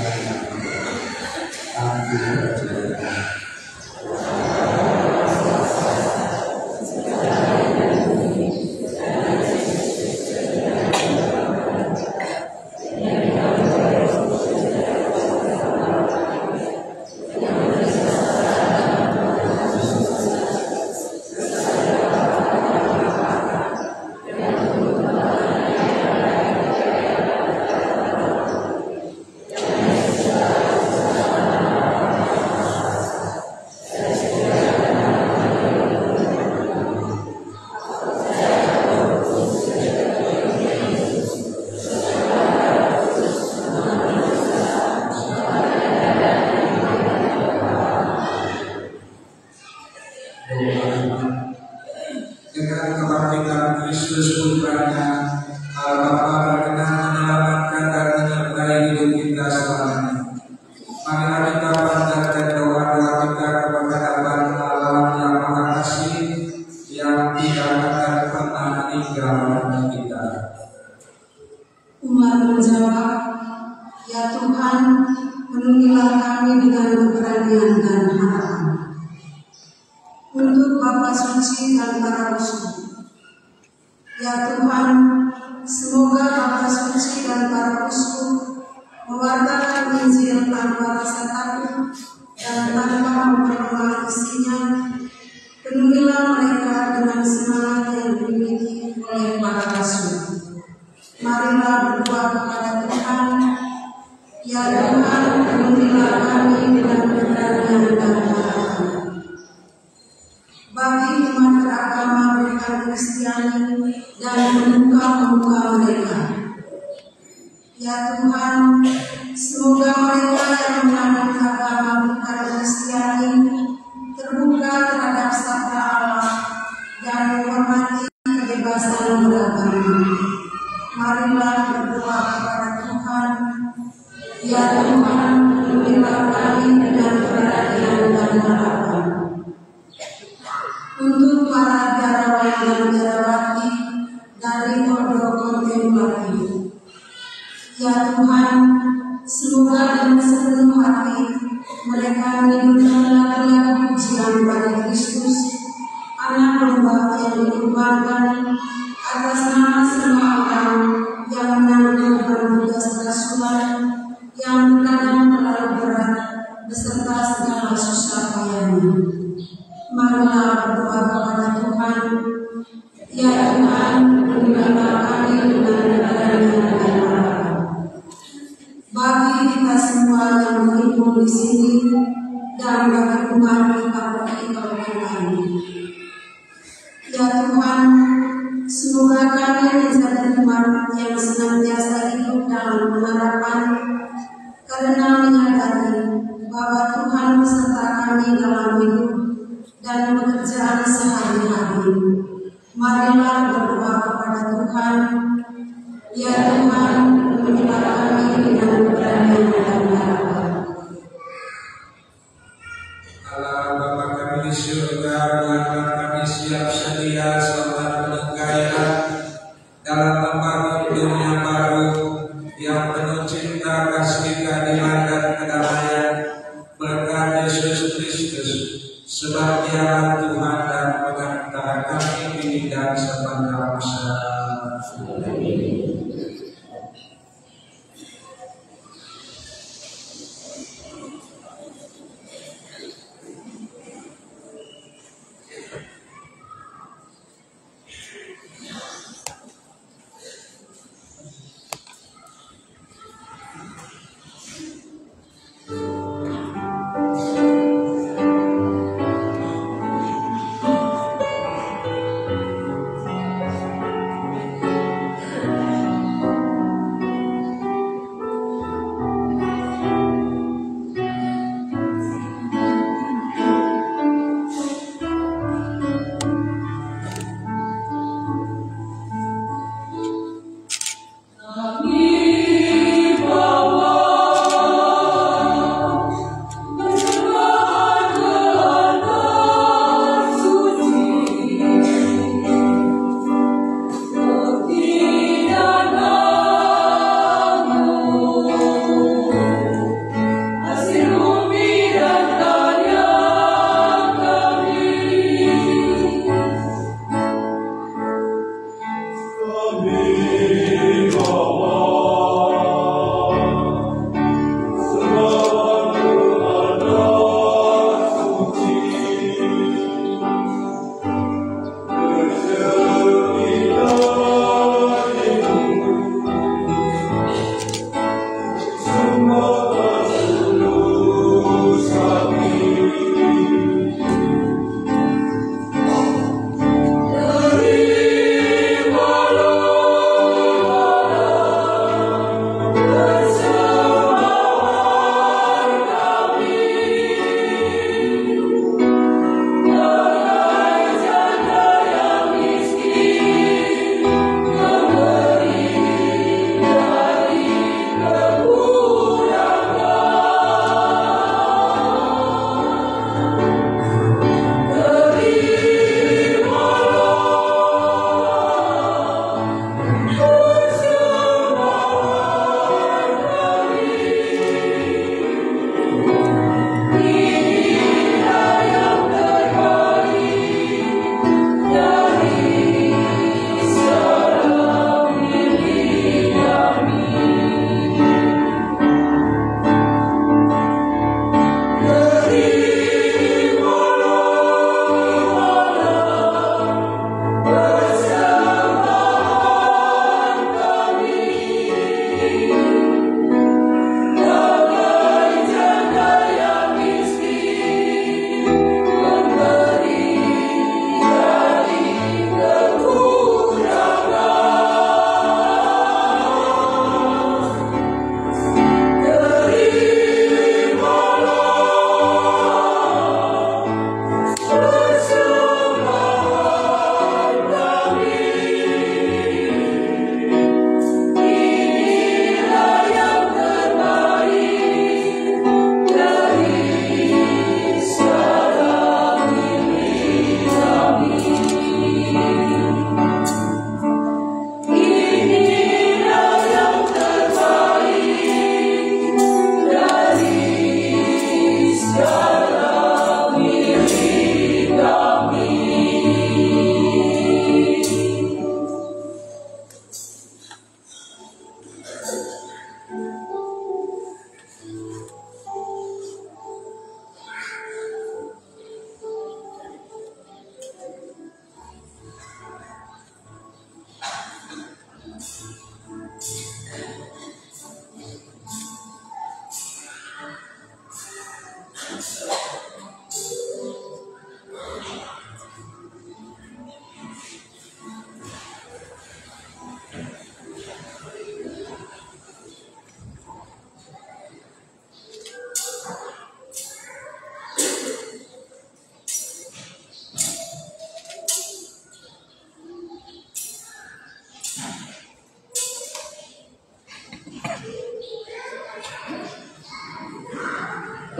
dengan kebangkitan Kristus putranya, Bapa berkenan menyelamatkan dan menyertai hidup kita selamanya. Marilah kita panjatkan doa-doa kita kepada Allah yang Maha Kasih, yang tidak akan pernah meninggalkan kita. untuk Bapa Suci dan para uskup. Ya Tuhan, semoga Bapa Suci dan para uskup mewartakan Injil tanpa rasa takut dan tanpa mempermalukan isinya. Penuhilah mereka dengan semangat yang dimiliki oleh para rasul. Marilah berdoa kepada Tuhan. Ya Tuhan, penuhilah kami dengan keberanian dan harapan. Bagi umat beragama bukan Kristiani dan pemuka-pemuka mereka. Ya Tuhan, semoga mereka yang menganut agama bukan Kristiani terbuka terhadap sabda Allah dan menghormati kebebasan beragama. Marilah berdoa kepada Tuhan. Ya Tuhan, penuhilah kami dengan keberanian dan harapan. Untuk para biarawan dan biarawati dari Ordo Kontemplatif. Ya Tuhan, semoga dengan sepenuh hati mereka menghidupkan lagu-lagu pujian pada Kristus, Anak Domba yang dikorbankan atas nama semua orang yang menanggung tugas rasulan yang kadang terlalu berat beserta segala susah payahnya. Marilah berdoa kepada Tuhan. Ya Tuhan, penuhilah kami dengan keberanian dan harapan. Bagi kita semua yang berhimpun di sini dan bagi umat di paroki kami. Ya Tuhan, semoga kami menjadi umat yang senantiasa hidup dalam pengharapan karena menyadari bahwa Tuhan beserta kami dalam hidup dan pekerjaan sehari-hari. Marilah berdoa kepada Tuhan. Ya Tuhan, penuhilah kami dengan keberanian dan harapan. Allah Bapa kami di surga, buatlah kami siap sedia serta penuh gaya dalam membangun dunia baru yang penuh cinta, kasih, keadilan, dan kedamaian berkat Yesus Kristus sebab Dia Tuhan dan pengantara kami kini dan sepanjang masa.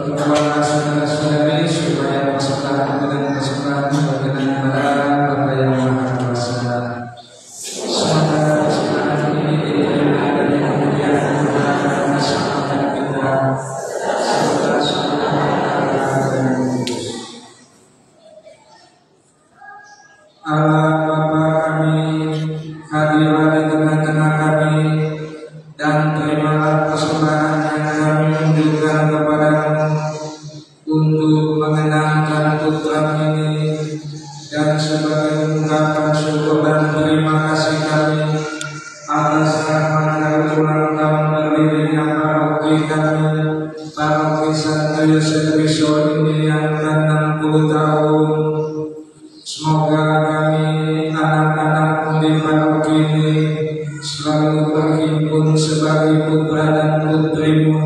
Pertemuan saudara-saudari supaya persaudaraan dengan persaudaraan berkenan kepada Bapa yang Maha Kuasa. Semoga persaudaraan ini diterima dan kemudian karena sahabat kita, saudara-saudara dan kudus. Allah Bapa kami, hadirlah di tengah-tengah kami, dan terimalah persembahan yang kami tunjukkan kepadamu untuk mengenangkan putra ini, dan sebagai ungkapan syukur dan terima kasih kami atas rahmat dan ulang tahun berdirinya paroki kami, paroki Santo Yosef Riso ini yang ke-60 tahun. Semoga kami anak-anak di paroki ini selalu berhimpun sebagai putra dan putrimu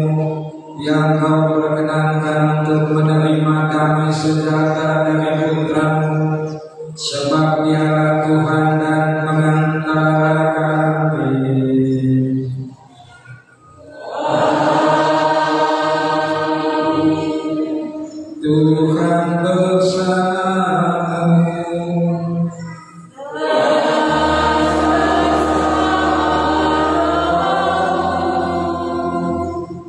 yang kau perkenankan untuk menerima damai sejahtera dari putramu, sebab dialah Tuhan dan pengantara kami. Tuhan bersamamu.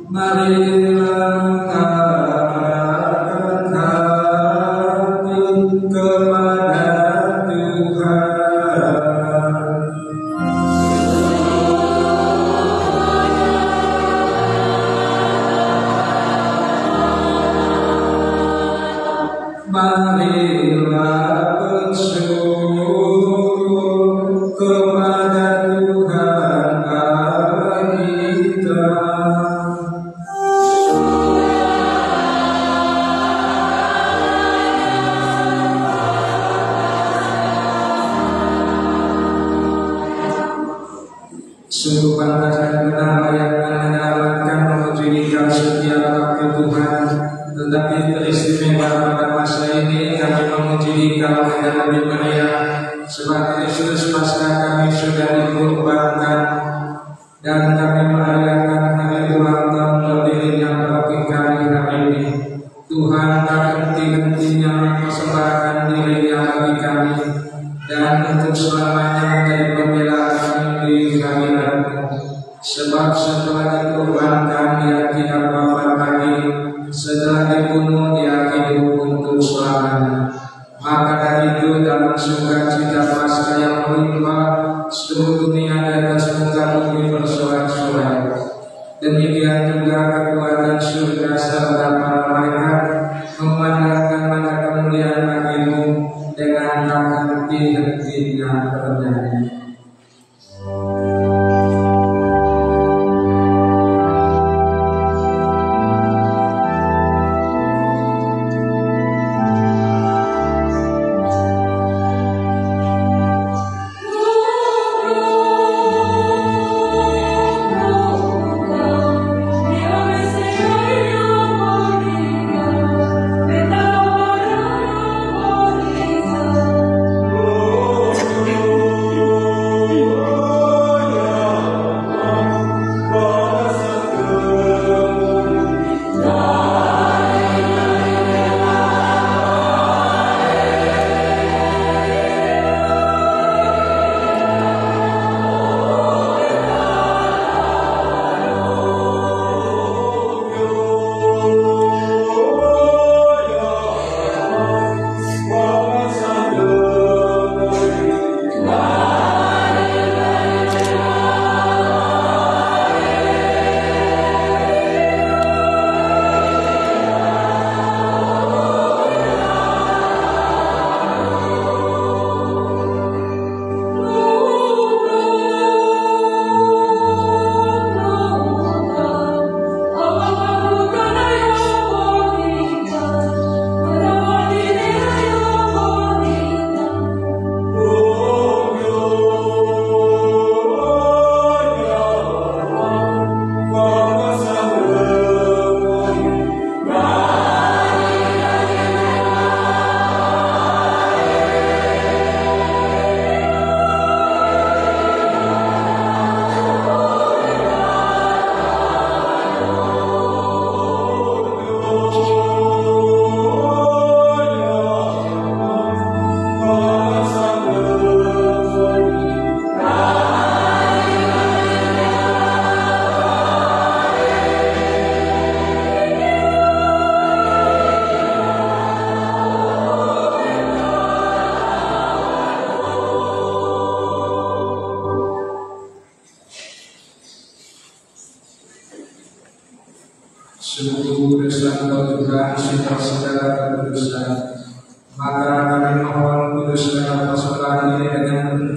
Marilah katakan hati kepada Tuhan. Marilah bersyukur kepada Tuhan Allah kita. Sungguh pantas dan benar layak dan menyelamatkan memuji Dikau setiap waktu Tuhan. Tetapi teristimewa pada masa ini kami memuji Dikau dengan lebih meriah, sebab Kristus Paskah kami sudah dikurbankan, dan kami merayakan hari ulang tahun berdirinya paroki kami hari ini. Tuhan tak henti-hentinya mempersembahkan dirinya bagi kami, dan untuk selamanya menjadi pembela kami di hadirat-Mu. Sebab setelah dikurbankan Dia tidak wafat lagi, setelah dibunuh Dia hidup untuk selamanya. Maka dari itu dalam sukacita Paskah yang melimpah, seluruh dunia di atas muka bumi bersorak-sorai. Demikian juga kekuatan surga serta para malaikat memandangkan mata kemuliaan bagimu dengan tak henti-hentinya bernyanyi. Oh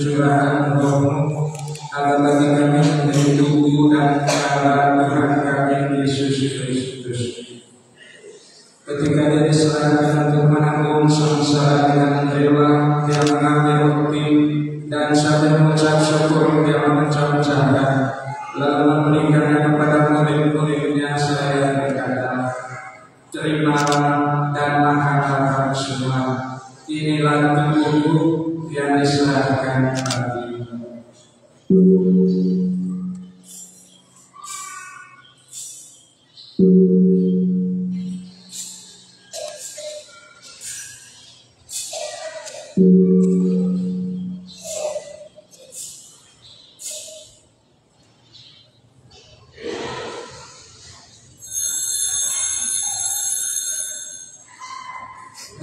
pencurahan roh-Mu agar bagi kami menjadi tubuh dan darah Tuhan kami Yesus Kristus. Ketika Dia diserahkan untuk menanggung sengsara dengan rela, Dia mengambil roti dan sambil mengucap syukur Dia memecah-mecahkan, lalu memberikannya kepada murid-murid-Nya seraya berkata, "Terimalah dan makanlah kamu semua. Inilah tubuhku yang diserahkan bagimu."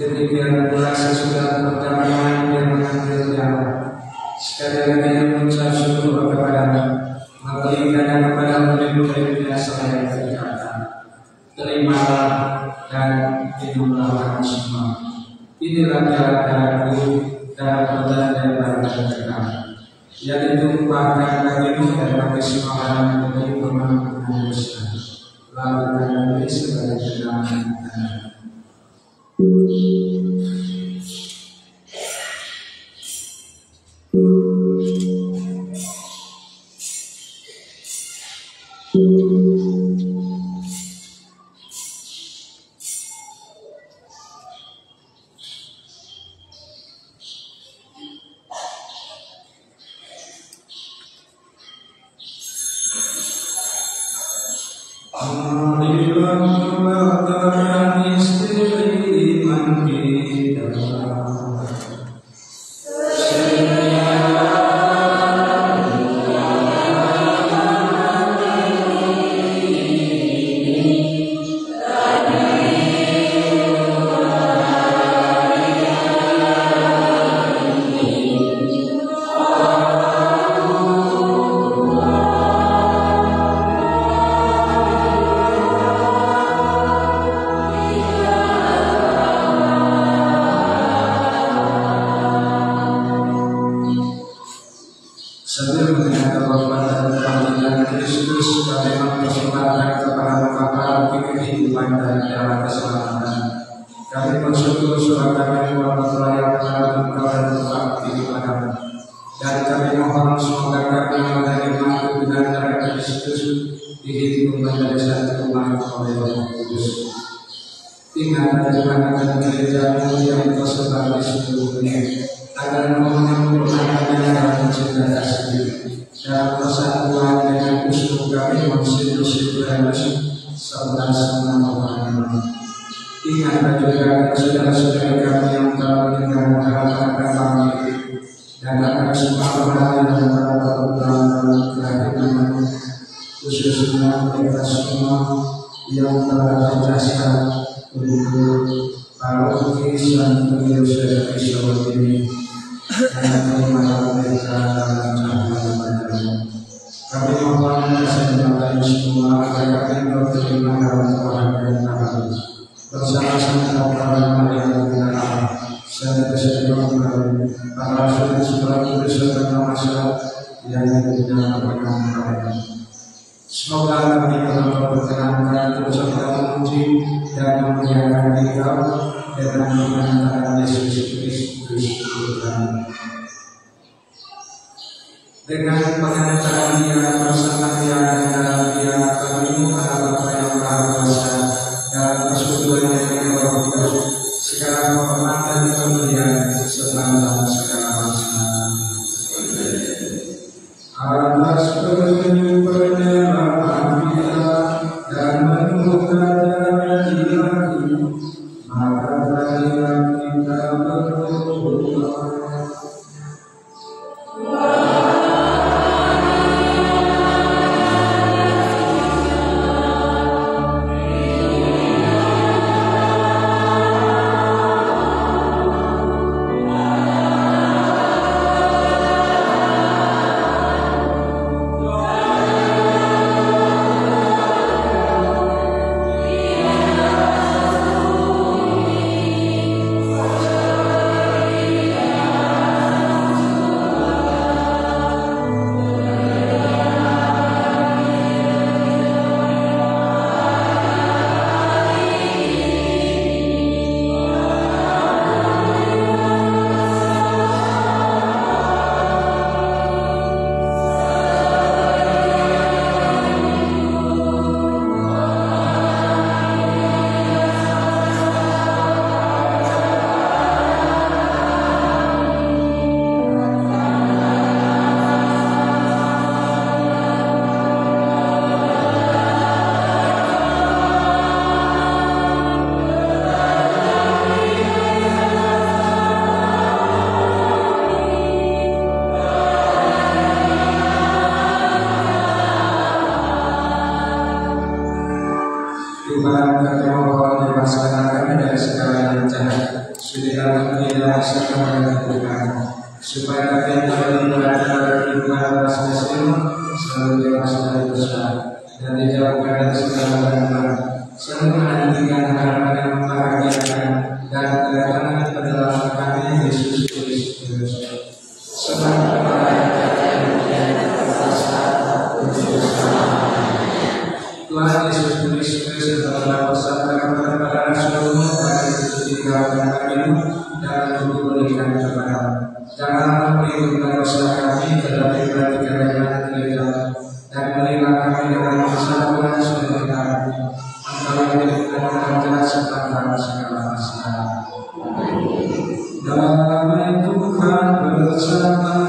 Demikian pula sesudah perjamuan Dia mengambil jamu. Sekali lagi Dia mengucap syukur kepada-Nya, memberikannya kepada murid-murid-Nya seraya berkata, "Terimalah dan minumlah kamu semua. Inilah darah-darahku dan perjanjian baru dan kekal, yang ditumpahkan bagimu dan bagi semua orang demi pengampunan dosa. Lakukan ini sebagai penampilan." Sambil mendengar kehormatan panggilan Kristus, kami mempersembahkan kepada Bapa kehidupan dan jalan keselamatan. Kami bersyukur surah kami memperoleh dalam Engkau dan berbakti kepadamu. Dan kami mohon semoga kami menerima dengan darah Kristus dihidup menjadi satu umat oleh Roh Kudus. Ingat bagaimana gereja-Mu yang Engkau sebar di seluruh dunia, agar menyempurnakannya dalam cinta kasih dalam persatuan dengan Kristus kami Monsignor Silvanus serta semua orang. Ingat juga saudara-saudara kami yang telah meninggal harapan kami dan akan semua orang yang telah berperan dalam kehadiran, khususnya mereka semua yang telah berjasa untuk paroki Santo Yosef Kristus ini. Dan malam mereka dalam cahaya Bapa. Kami mohon kesempatan semua agar kami berterima dalam Tuhan dan kami bersama-sama para Maria dan Allah, saya bersyukur para saudara-saudara beserta masyarakat yang tidak berkenan. Semoga kami dapat berkenan terus memuji dan memuliakan Engkau dengan mengantarkan Yesus Kristus Tuhan. Dengan pengantaran Dia bersama Dia dan dalam Dia kami mengenal Bapa yang Maha Kuasa dalam persekutuan dengan Roh Kudus, segala penghormatan dan kemuliaan sepanjang segala masa. Atas penyumpahan kita dan mengucapkan ilahi, maka marilah kita berdoa. supaya kami dapat membaca kehidupan selalu bebas dari dosa dan dijauhkan dari segala gangguan, selalu menantikan harapan yang membahagiakan dan kedatangan penyelamatan kami Yesus Kristus. Sebab Tuhan Yesus Kristus telah bersabda kepada rasul-Mu dan ditinggalkan kami dan diberikan kepada jangan meninggalkan dosa kami, tetapi perhatikan dengan teliti dan berilah kami dengan kesatuan saudara kami. Engkau yang diberikan kerajaan serta segala masalah. Damai Tuhan bersamamu.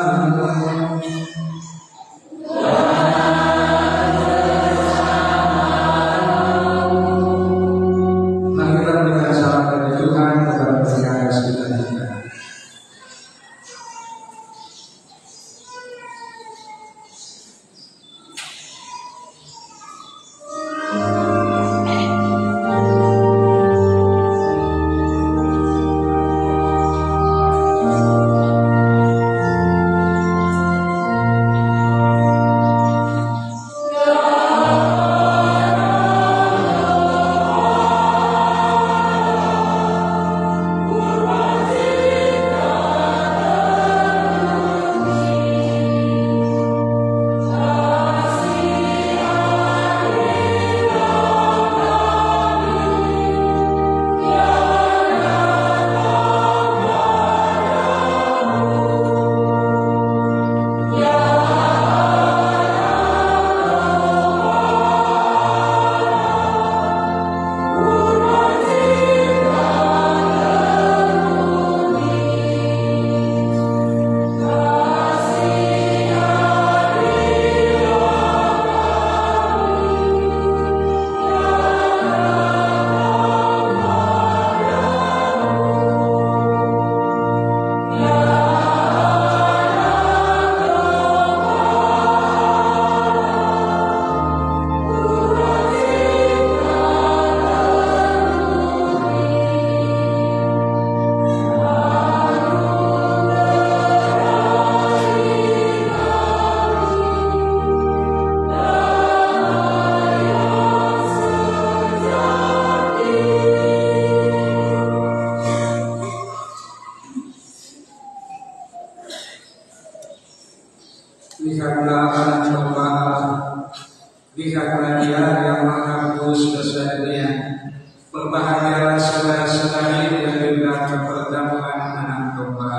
Lihatlah anak domba, lihatlah Dia yang menghapus dosa dunia. Berbahagialah saudara-saudari yang diberikan pertemuan anak domba.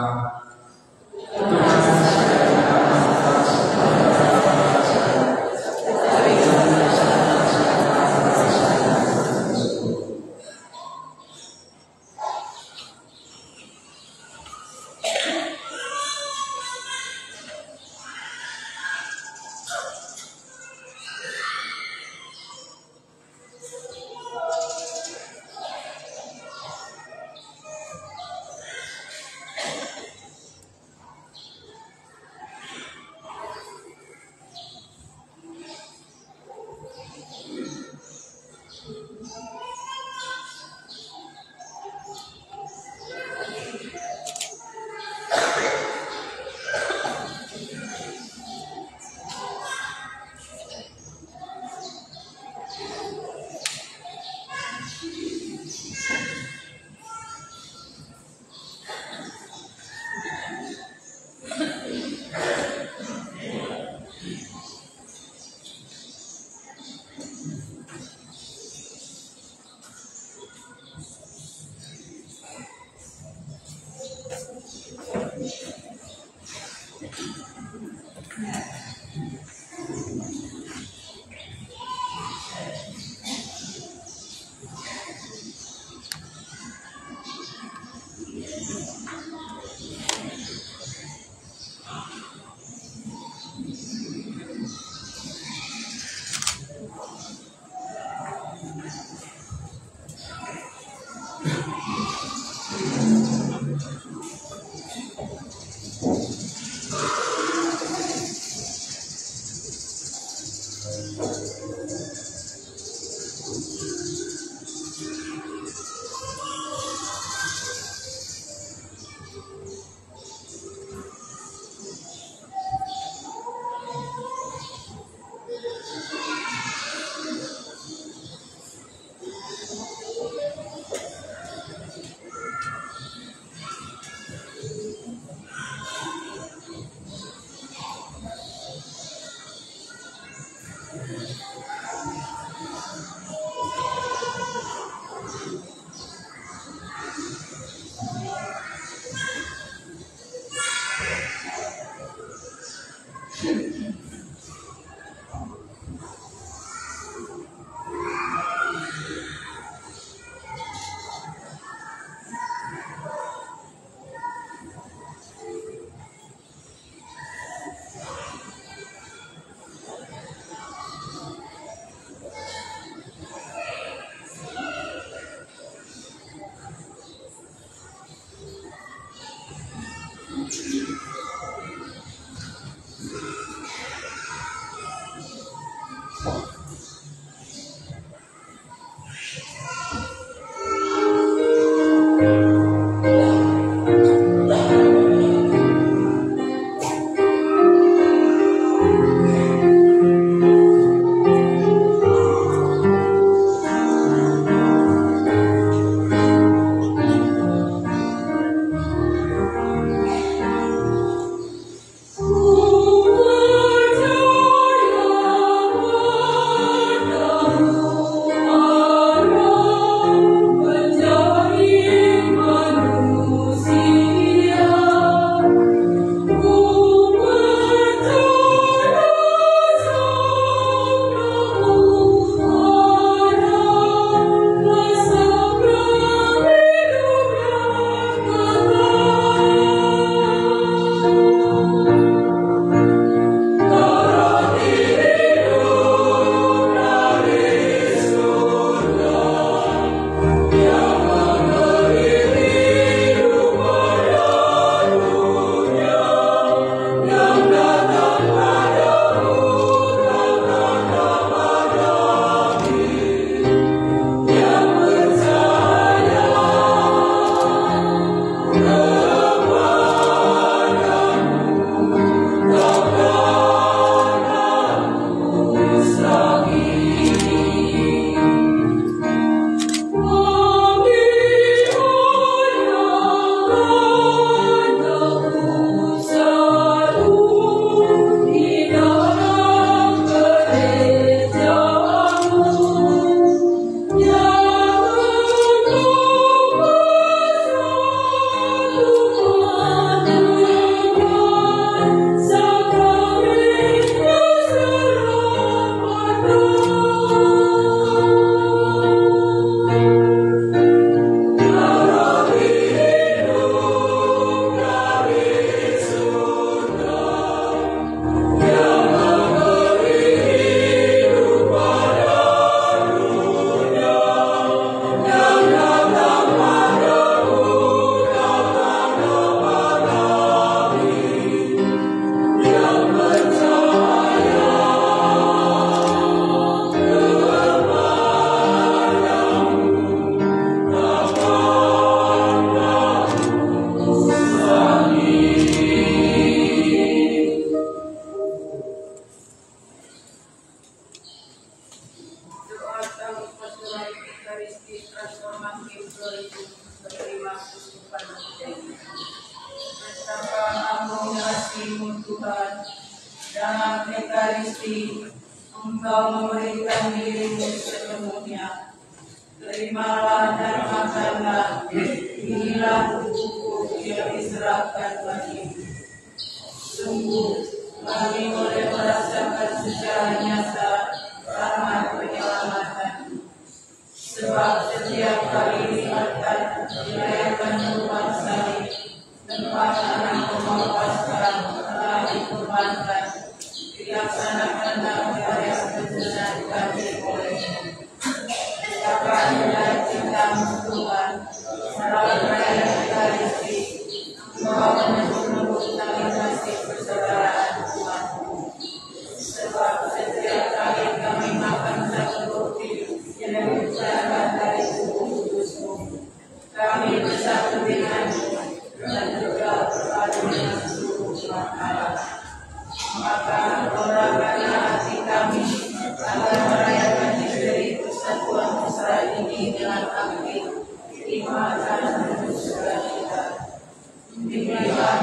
Terima kasih.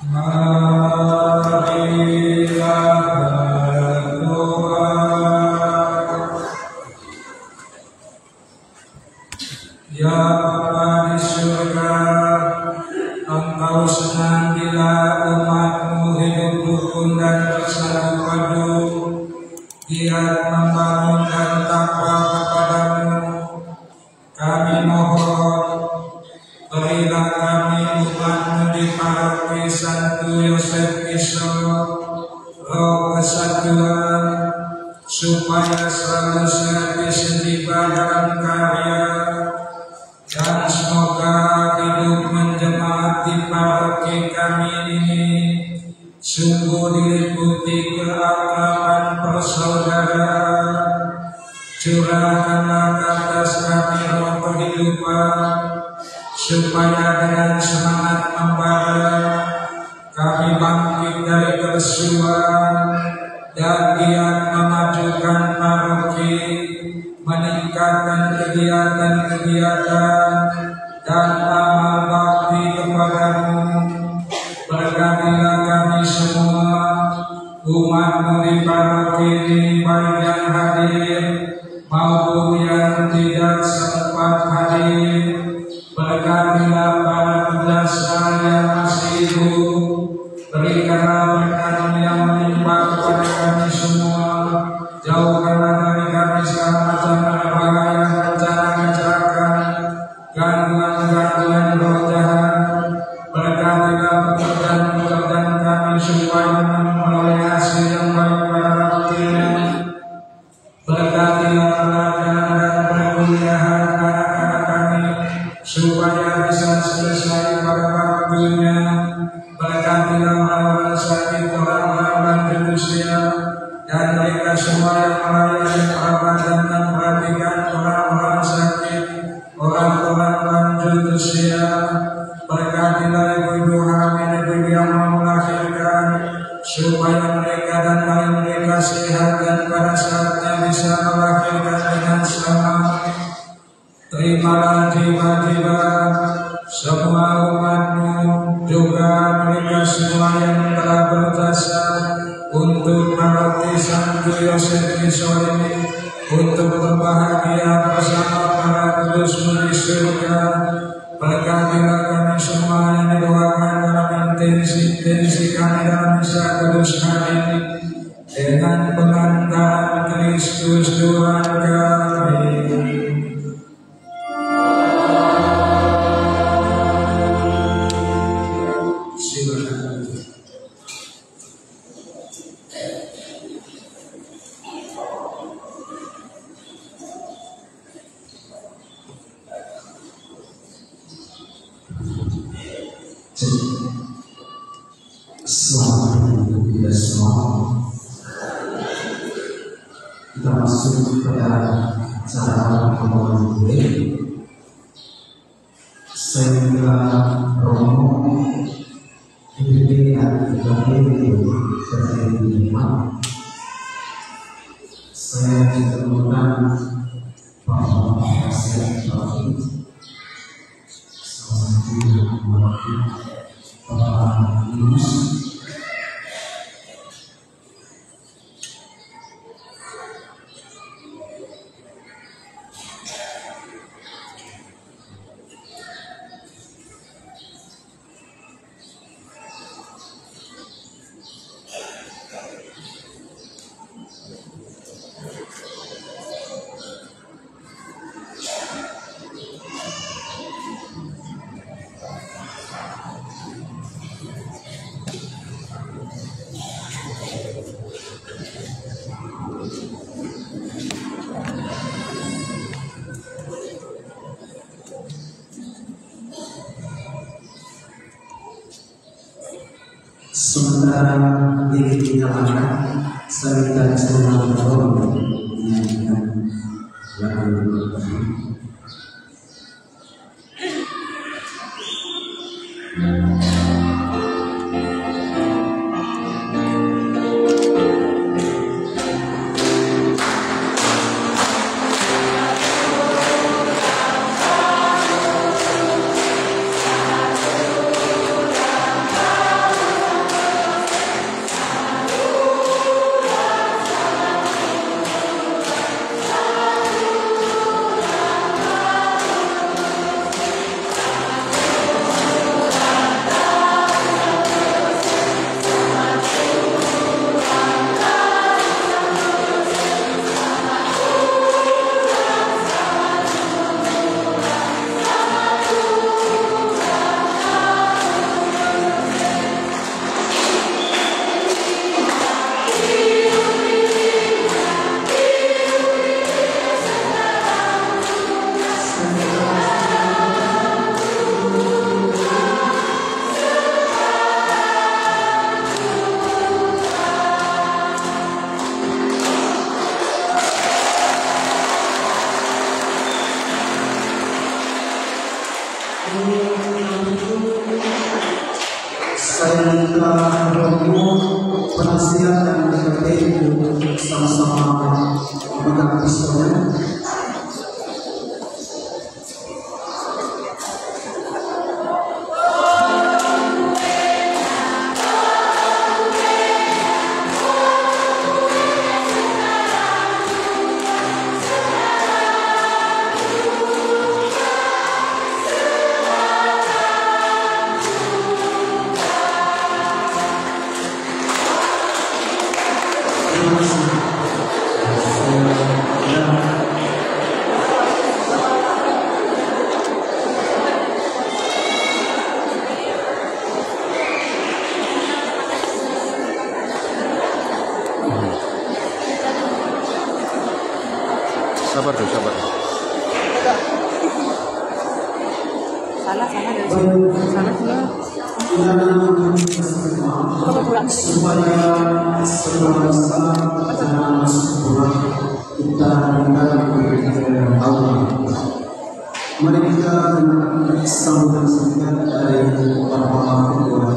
Ya Bapa di surga, Engkau senang bila umat-Mu hidup rukun dan bersatu padu, giat membangun dan takwa kepada-Mu. Kami mohon, berilah kami umat-Mu di paroki Santo Yosef Kiso, roh kesatuan, supaya selalu sehat di setiap dalam karya, dan semoga hidup menjemaat di paroki kami ini sungguh diliputi keakraban persaudaraan. Curahkanlah ke atas kami roh kehidupan, supaya dengan semangat membara kami bangkit dari kesuruhan dan giat memajukan paroki, meningkatkan kegiatan-kegiatan dan amal bakti kepada-Mu. Berkatilah kami semua, umat-Mu di paroki ini, baik yang hadir maupun yang tidak sempat hadir. Berkatilah para penjasa yang masih hidup, berikanlah berkat yang melimpah kepada kami semua. Jauhkanlah dari kami segala macam bahaya, bencana, kecelakaan, gangguan roh jahat. Berkatilah pekerjaan-pekerjaan kami supaya memperoleh hasil yang baik pada waktunya. Berkatilah pelajaran dan perkuliahan anak-anak kami supaya bisa selesai pada waktunya. Berkatilah orang sakit, orang dan usia, dan mereka semua yang melayani perawatan dan memperhatikan orang-orang sakit, orang-orang lanjut usia. Berkatilah ibu-ibu hamil, ibu yang mau melahirkan, supaya mereka dan bayi mereka sehat dan pada saatnya bisa melahirkan dengan selamat. Terimalah jiwa-jiwa semua umat-Mu, juga mereka semua yang telah berjasa untuk paroki Santo Yosef Kiso ini, untuk berbahagia bersama para kudus-Mu di surga. Berkatilah kami semua yang didoakan dalam intensi kami dalam misa kudus hari ini, dengan pengantaran Kristus Tuhan kami. Selamat kita semua. Kita masuk pada acara pembangunan sehingga Romo ini saya ditemukan bahwa hasil salah satu yang mewakili Bapak Yunus sementara dinyalakan serta semua orang yang Saya minta Bapak-Ibu penasihat dan DKP untuk sama-sama memegang pistolnya. Sabar tuh, sabar. Salah supaya sebangsa dan sebuah kita mengenal Allah. Mereka dengan sambutan singkat dari Bapak Kedua.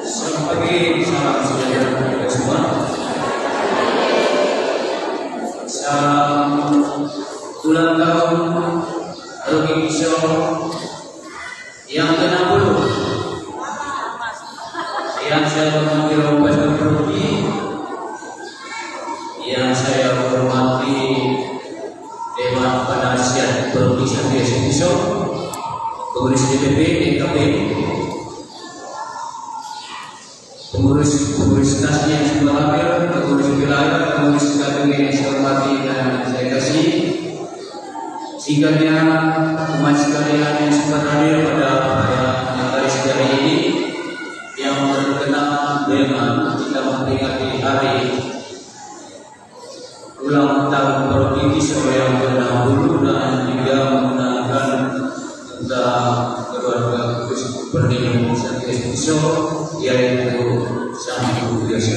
Selamat pagi, salam sejahtera kita semua. Salam ulang tahun Rocky Kisho yang ke-60 yang saya hormati Bapak Rocky, yang saya hormati Dewan Penasihat Rocky Satria Kisho, pengurus DPP, DKP, pengurus nasi yang sudah hadir, pengurus wilayah, pengurus KPG yang saya hormati dan saya kasih, singkatnya umat sekalian yang sempat hadir pada perayaan Natalis hari ini yang berkenaan dengan kita memperingati hari ulang tahun Rocky Kisho yang ke-60 dan juga menggunakan tentang keluarga Bernini Satria Kisho, yaitu Sang Ibu Biasa.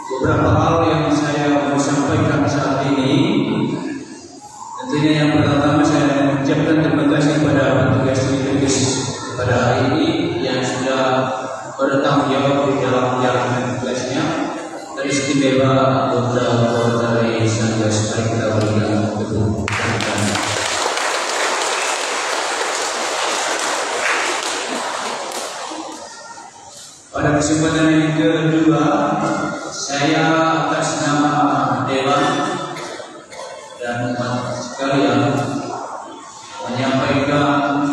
Beberapa hal yang saya mau sampaikan saat ini, tentunya yang pertama saya mengucapkan terima kasih kepada petugas pada hari ini yang sudah bertanggung jawab di dalam menjalankan tugasnya, dan istimewa anggota dari Satgas Mari Kita Berikan Gedung. Pada kesempatan yang kedua, saya atas nama Dewan dan umat sekalian menyampaikan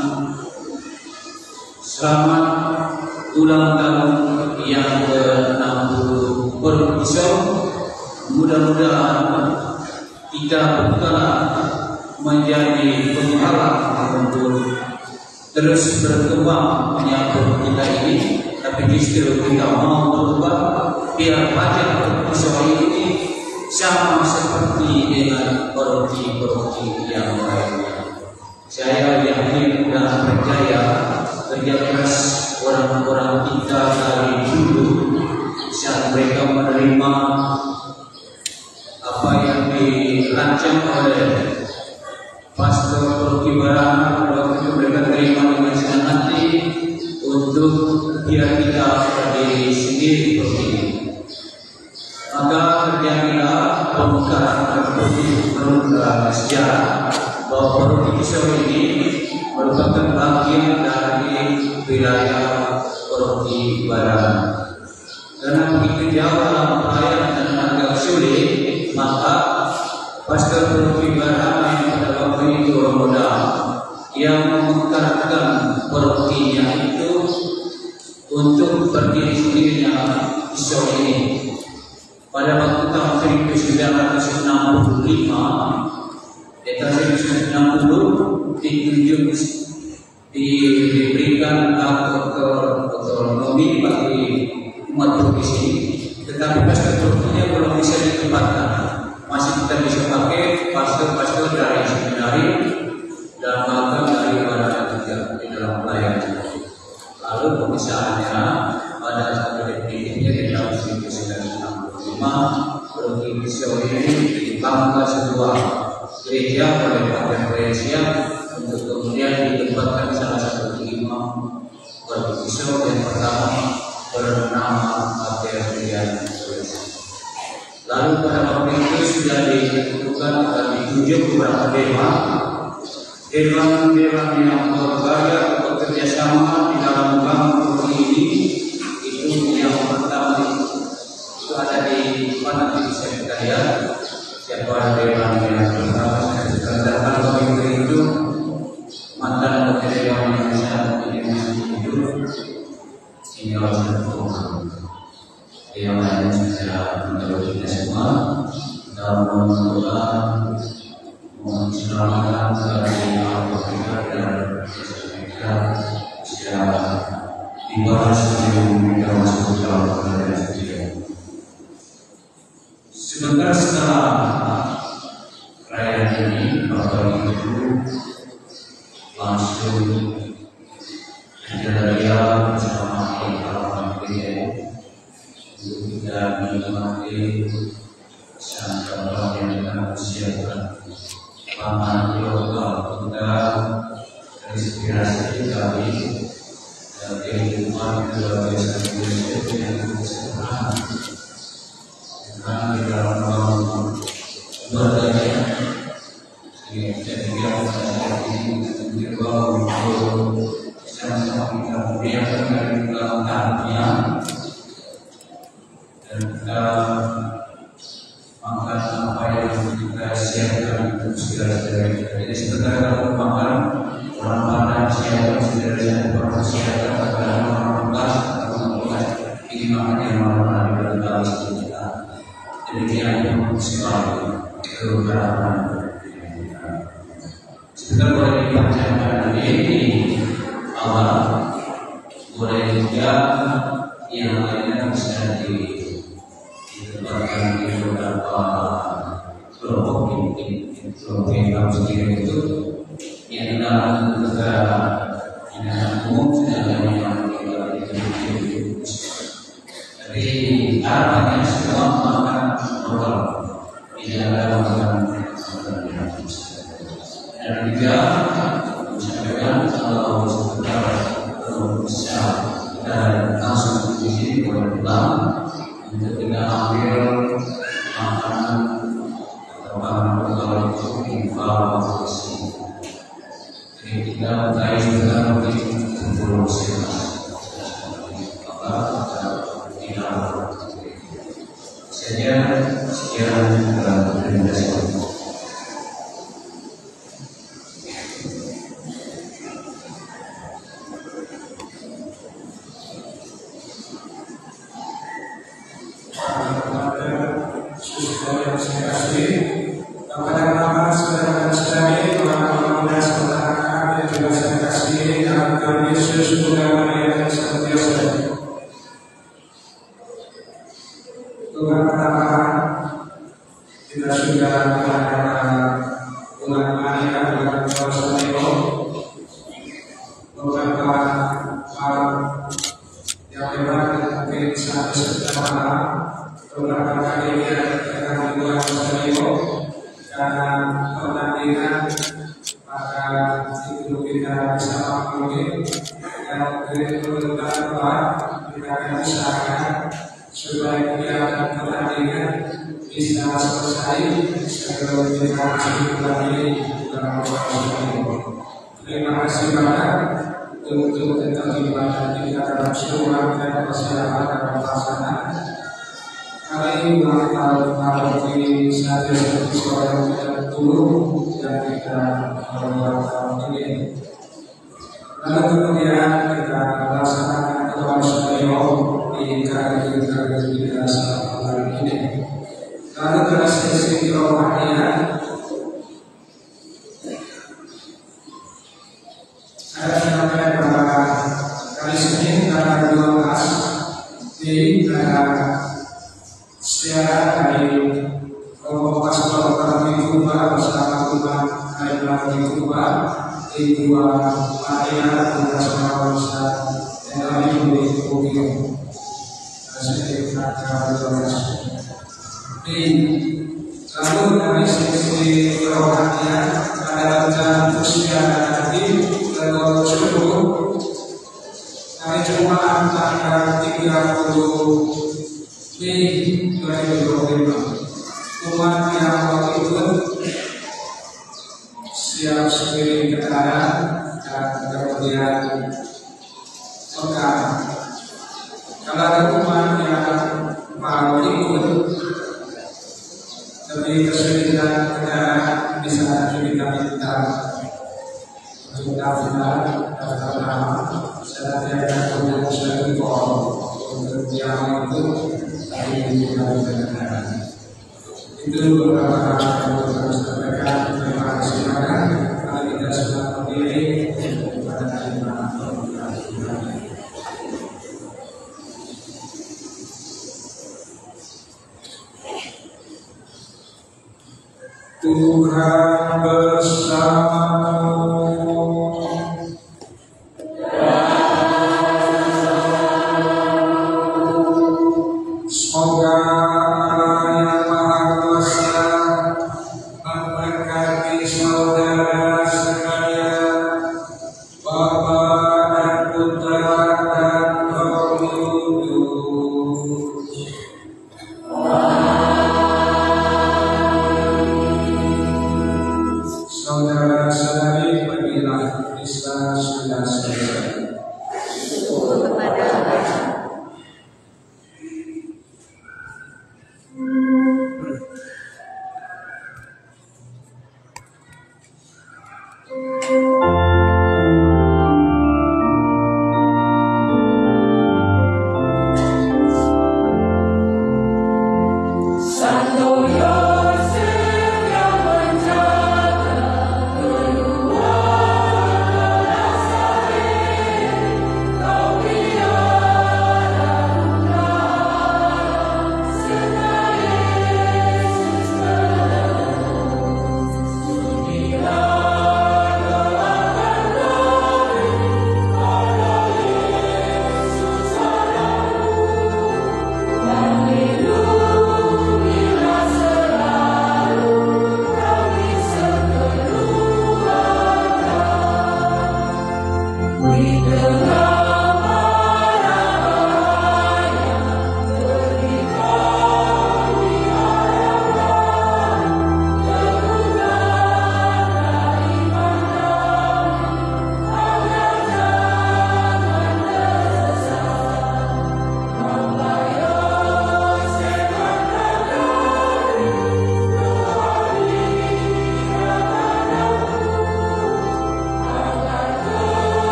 selamat ulang tahun yang ke-60 Rocky Kisho. Mudah-mudahan kita bukanlah menjadi penghalang untuk terus berkembang menyambut kita ini, tapi justru kita mau berubah biar pajak Kisho ini sama seperti dengan Rocky yang lainnya. Saya yakin dan percaya kerja keras orang-orang kita dari dulu saat mereka menerima apa yang dirancang oleh Pastor Rocky Barana, waktu itu mereka terima dengan senang hati untuk biar kita berdiri sendiri seperti ini. Maka terjadilah pembukaan sejarah bahwa Rocky Kisho ini merupakan bagian dari wilayah Rocky Barana. Karena begitu jauh dalam perayaan dan agak sulit, maka Pastor Rocky Barana yang pada waktu itu modal yang memekarkan Rocky-nya itu untuk berdiri sendirinya Kisho ini. Pada waktu tahun 1965, di tahun 1960 ditunjuk diberikan otonomi bagi umat Rocky ini, tetapi pastor Rocky-nya belum bisa ditempatkan. Masih kita bisa pakai pastor-pastor dari seminari dan bahkan dari mana juga di dalam pelayanan. Lalu pemisahannya pada 1 Desember di tahun 1965 provinsi ini ditambah sebuah gereja oleh Patriark Malaysia untuk kemudian ditempatkan salah satu imam provinsi yang pertama bernama Patriark Malaysia. Lalu pada waktu itu sudah ditentukan akan ditunjuk beberapa dewan yang berbagai bekerja sama di dalam bank ini. Itu yang pertama itu ada di mana di sekretariat. Siapa dewan yang pertama sekretariat waktu itu mantan menteri dewan yang saya hidup ini orang yang lain saya menurutnya semua dalam mengelola mencerahkan dari Al-Fatihah dan mereka secara dibahas sebelum mereka masuk dalam perjalanan sendiri. Sebentar setelah perayaan ini, Bapak Ibu langsung dia bersama para menteri untuk kita menikmati santap yang kita siapkan. Paman Yoga kita terinspirasi dari kehidupan luar biasa Indonesia yang sederhana. Karena di dalam keluarganya, jadi dia terbawa untuk sama-sama kita muliakan dari belakangnya dan kita makan apa yang kita siapkan untuk saudara-saudara. Jadi sebentar kalau makan orang mana siapkan saudara-saudara, orang siapkan kepada orang makan ini makan yang mana di dalam kita. Demikian sekali keberharapan. Sebentar boleh dibacakan ini awal, boleh juga yang lainnya bisa ditempatkan di beberapa kelompok yang sendiri itu yang dalam negara yang umum sudah yang itu. Jadi harapannya semua makan lokal, tidak ada makan dan juga misalkan kalau sebentar bisa dan langsung di sini boleh pulang untuk tidak ambil makanan atau makanan lokal itu dibawa ke sini. Jadi kita mulai juga di Pulau Semas, tidak saja sekian rekomendasi. Tuhan pertama kita sudah mengadakan Tuhan Maria dengan Tuhan beberapa hal yang memang mungkin sampai sekitar malam beberapa kali ini akan dibuat karena pertandingan maka itu kita bisa maklumi dan kebetulan kita akan usahakan supaya kegiatan pertandingan bisa selesai sebelum kita masuk lagi dalam proses. Terima kasih banyak untuk tetap ibadah kita dalam semua dan persiapan dan pelaksanaan. Kali ini kalau di saat seperti sekolah kita dulu dan kita beberapa tahun ini. Lalu kemudian kita melaksanakan doa sholawat di kali kita saat hari ini. Lalu pada sesi rohanian saya sampaikan bahwa kali Senin tanggal 12 di siaran dari kelompok pastoral Kami Kuba bersama Kuba Kami Kuba di dua Maria dan Nasional Bangsa yang kami beri Lalu dari sisi rohanian ada rencana usia nanti tanggal 10 hari Jumat tanggal 30 Mei 2025. Umat yang waktu itu siap sepiring kendaraan dan kemudian mekar. Kalau ada umat yang mau ikut tapi kesulitan kendaraan bisa juga minta untuk daftar nama syaratnya kemudian sudah untuk yang itu tapi juga kendaraan itu beberapa hal yang harus disampaikan. Terima kasih banyak kalau kita sudah memilih kepada terima. Tuhan bersama.